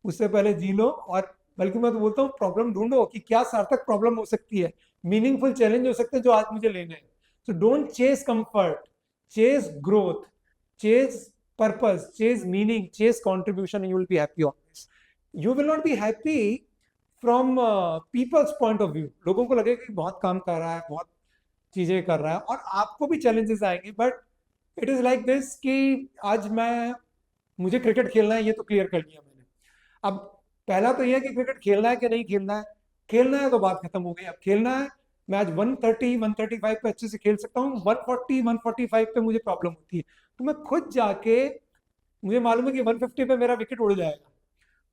उससे पहले जी लो। और बल्कि मैं तो बोलता हूँ, प्रॉब्लम ढूंढो कि क्या सार्थक प्रॉब्लम हो सकती है, मीनिंगफुल चैलेंज हो सकते हैं जो आज मुझे लेने हैं। So don't chase comfort, chase growth, chase purpose, chase meaning, chase contribution, you will be happy always. You will not be happy from people's point of view. लोगों को लगेगा कि बहुत काम कर रहा है, बहुत चीजें कर रहा है, और आपको भी चैलेंजेस आएंगे, but it is like this कि आज मुझे क्रिकेट खेलना है, ये तो क्लियर कर लिया मैंने। अब पहला तो यह है कि क्रिकेट खेलना है कि नहीं खेलना है। खेलना है तो बात खत्म हो गई। अब खेलना है, मैं आज 130 135 पे अच्छे से खेल सकता हूँ, 140 145 पे मुझे प्रॉब्लम होती है, तो मैं खुद जाके, मुझे मालूम है कि 150 पे मेरा विकेट उड़ जाएगा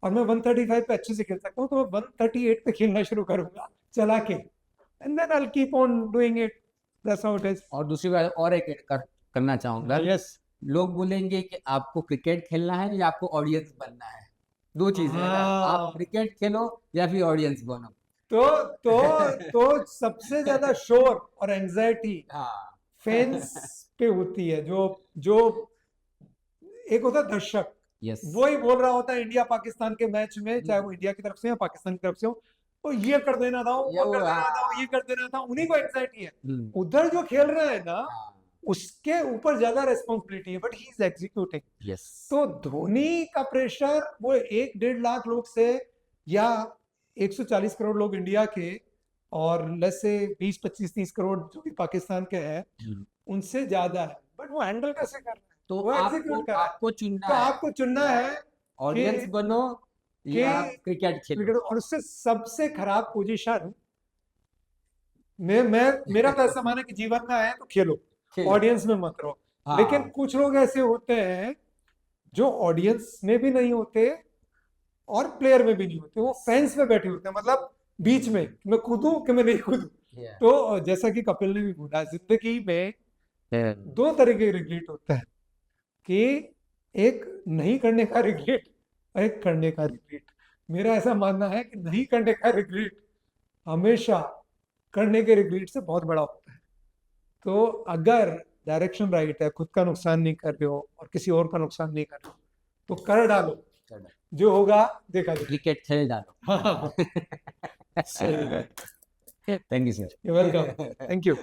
और मैं 135 पे अच्छे से खेल सकता हूँ, तो मैं 138 पे खेलना शुरू करूंगा चला के, and then I will keep on doing it. That's how it is. और दूसरी बात और एक करना चाहूंगा, यस। लोग बोलेंगे कि आपको क्रिकेट खेलना है या आपको ऑडियंस बनना है। दो चीजें है ना, आप हाँ, क्रिकेट खेलो या फिर ऑडियंस बनो। तो तो सबसे ज्यादा शोर और एंजाइटी हाँ फैंस पे होती है। जो जो एक होता है दर्शक, यस। वो ही बोल रहा होता है इंडिया पाकिस्तान के मैच में, चाहे वो इंडिया की तरफ से या पाकिस्तान की तरफ से हो, तो ये कर देना था, ये वो वो कर देना था, हाँ। ये कर देना था, उन्हीं को एंजाइटी है। हम्म, उधर जो खेल रहा है ना, हाँ उसके ऊपर ज्यादा रेस्पॉन्सिबिलिटी है, but he is executing. Yes. तो धोनी का प्रेशर वो 1-1.5 लाख लोग से, या 140 करोड़ लोग इंडिया के, और लेट्स से 20-25-30 करोड़ जो भी पाकिस्तान के हैं, उनसे ज्यादा है। बट वो हैंडल कैसे कर रहा है, तो वो आपको एग्जीक्यूट कर रहा है। आपको चुनना तो है, आपको चुनना है कि ऑडियंस बनो कि या क्रिकेट खेलो। क्रिकेट। और उससे सबसे खराब पोजीशन, मैं मेरा तो ऐसा माना कि जीवन में आए तो खेलो, खेलो ऑडियंस में मत रहो। लेकिन हाँ कुछ लोग ऐसे होते हैं जो ऑडियंस में भी नहीं होते और प्लेयर में भी नहीं होते, वो फैंस में बैठे होते हैं, मतलब बीच में, कि मैं कूदूं कि मैं नहीं कूदूं। yeah. तो जैसा कि कपिल ने भी बोला, जिंदगी में दो तरह के रिग्रेट होता है, कि एक नहीं करने का रिग्रेट और एक करने का रिग्रेट। मेरा ऐसा मानना है कि नहीं करने का रिग्रेट हमेशा करने के रिग्रेट से बहुत बड़ा होता है। तो अगर डायरेक्शन राइट है, खुद का नुकसान नहीं कर रहे हो और किसी और का नुकसान नहीं कर रहे हो, तो कर डालो, जो होगा देखा जाएगा। क्रिकेट खेल डालो। हाँ, सही है। Thank you sir. You're welcome. Thank you.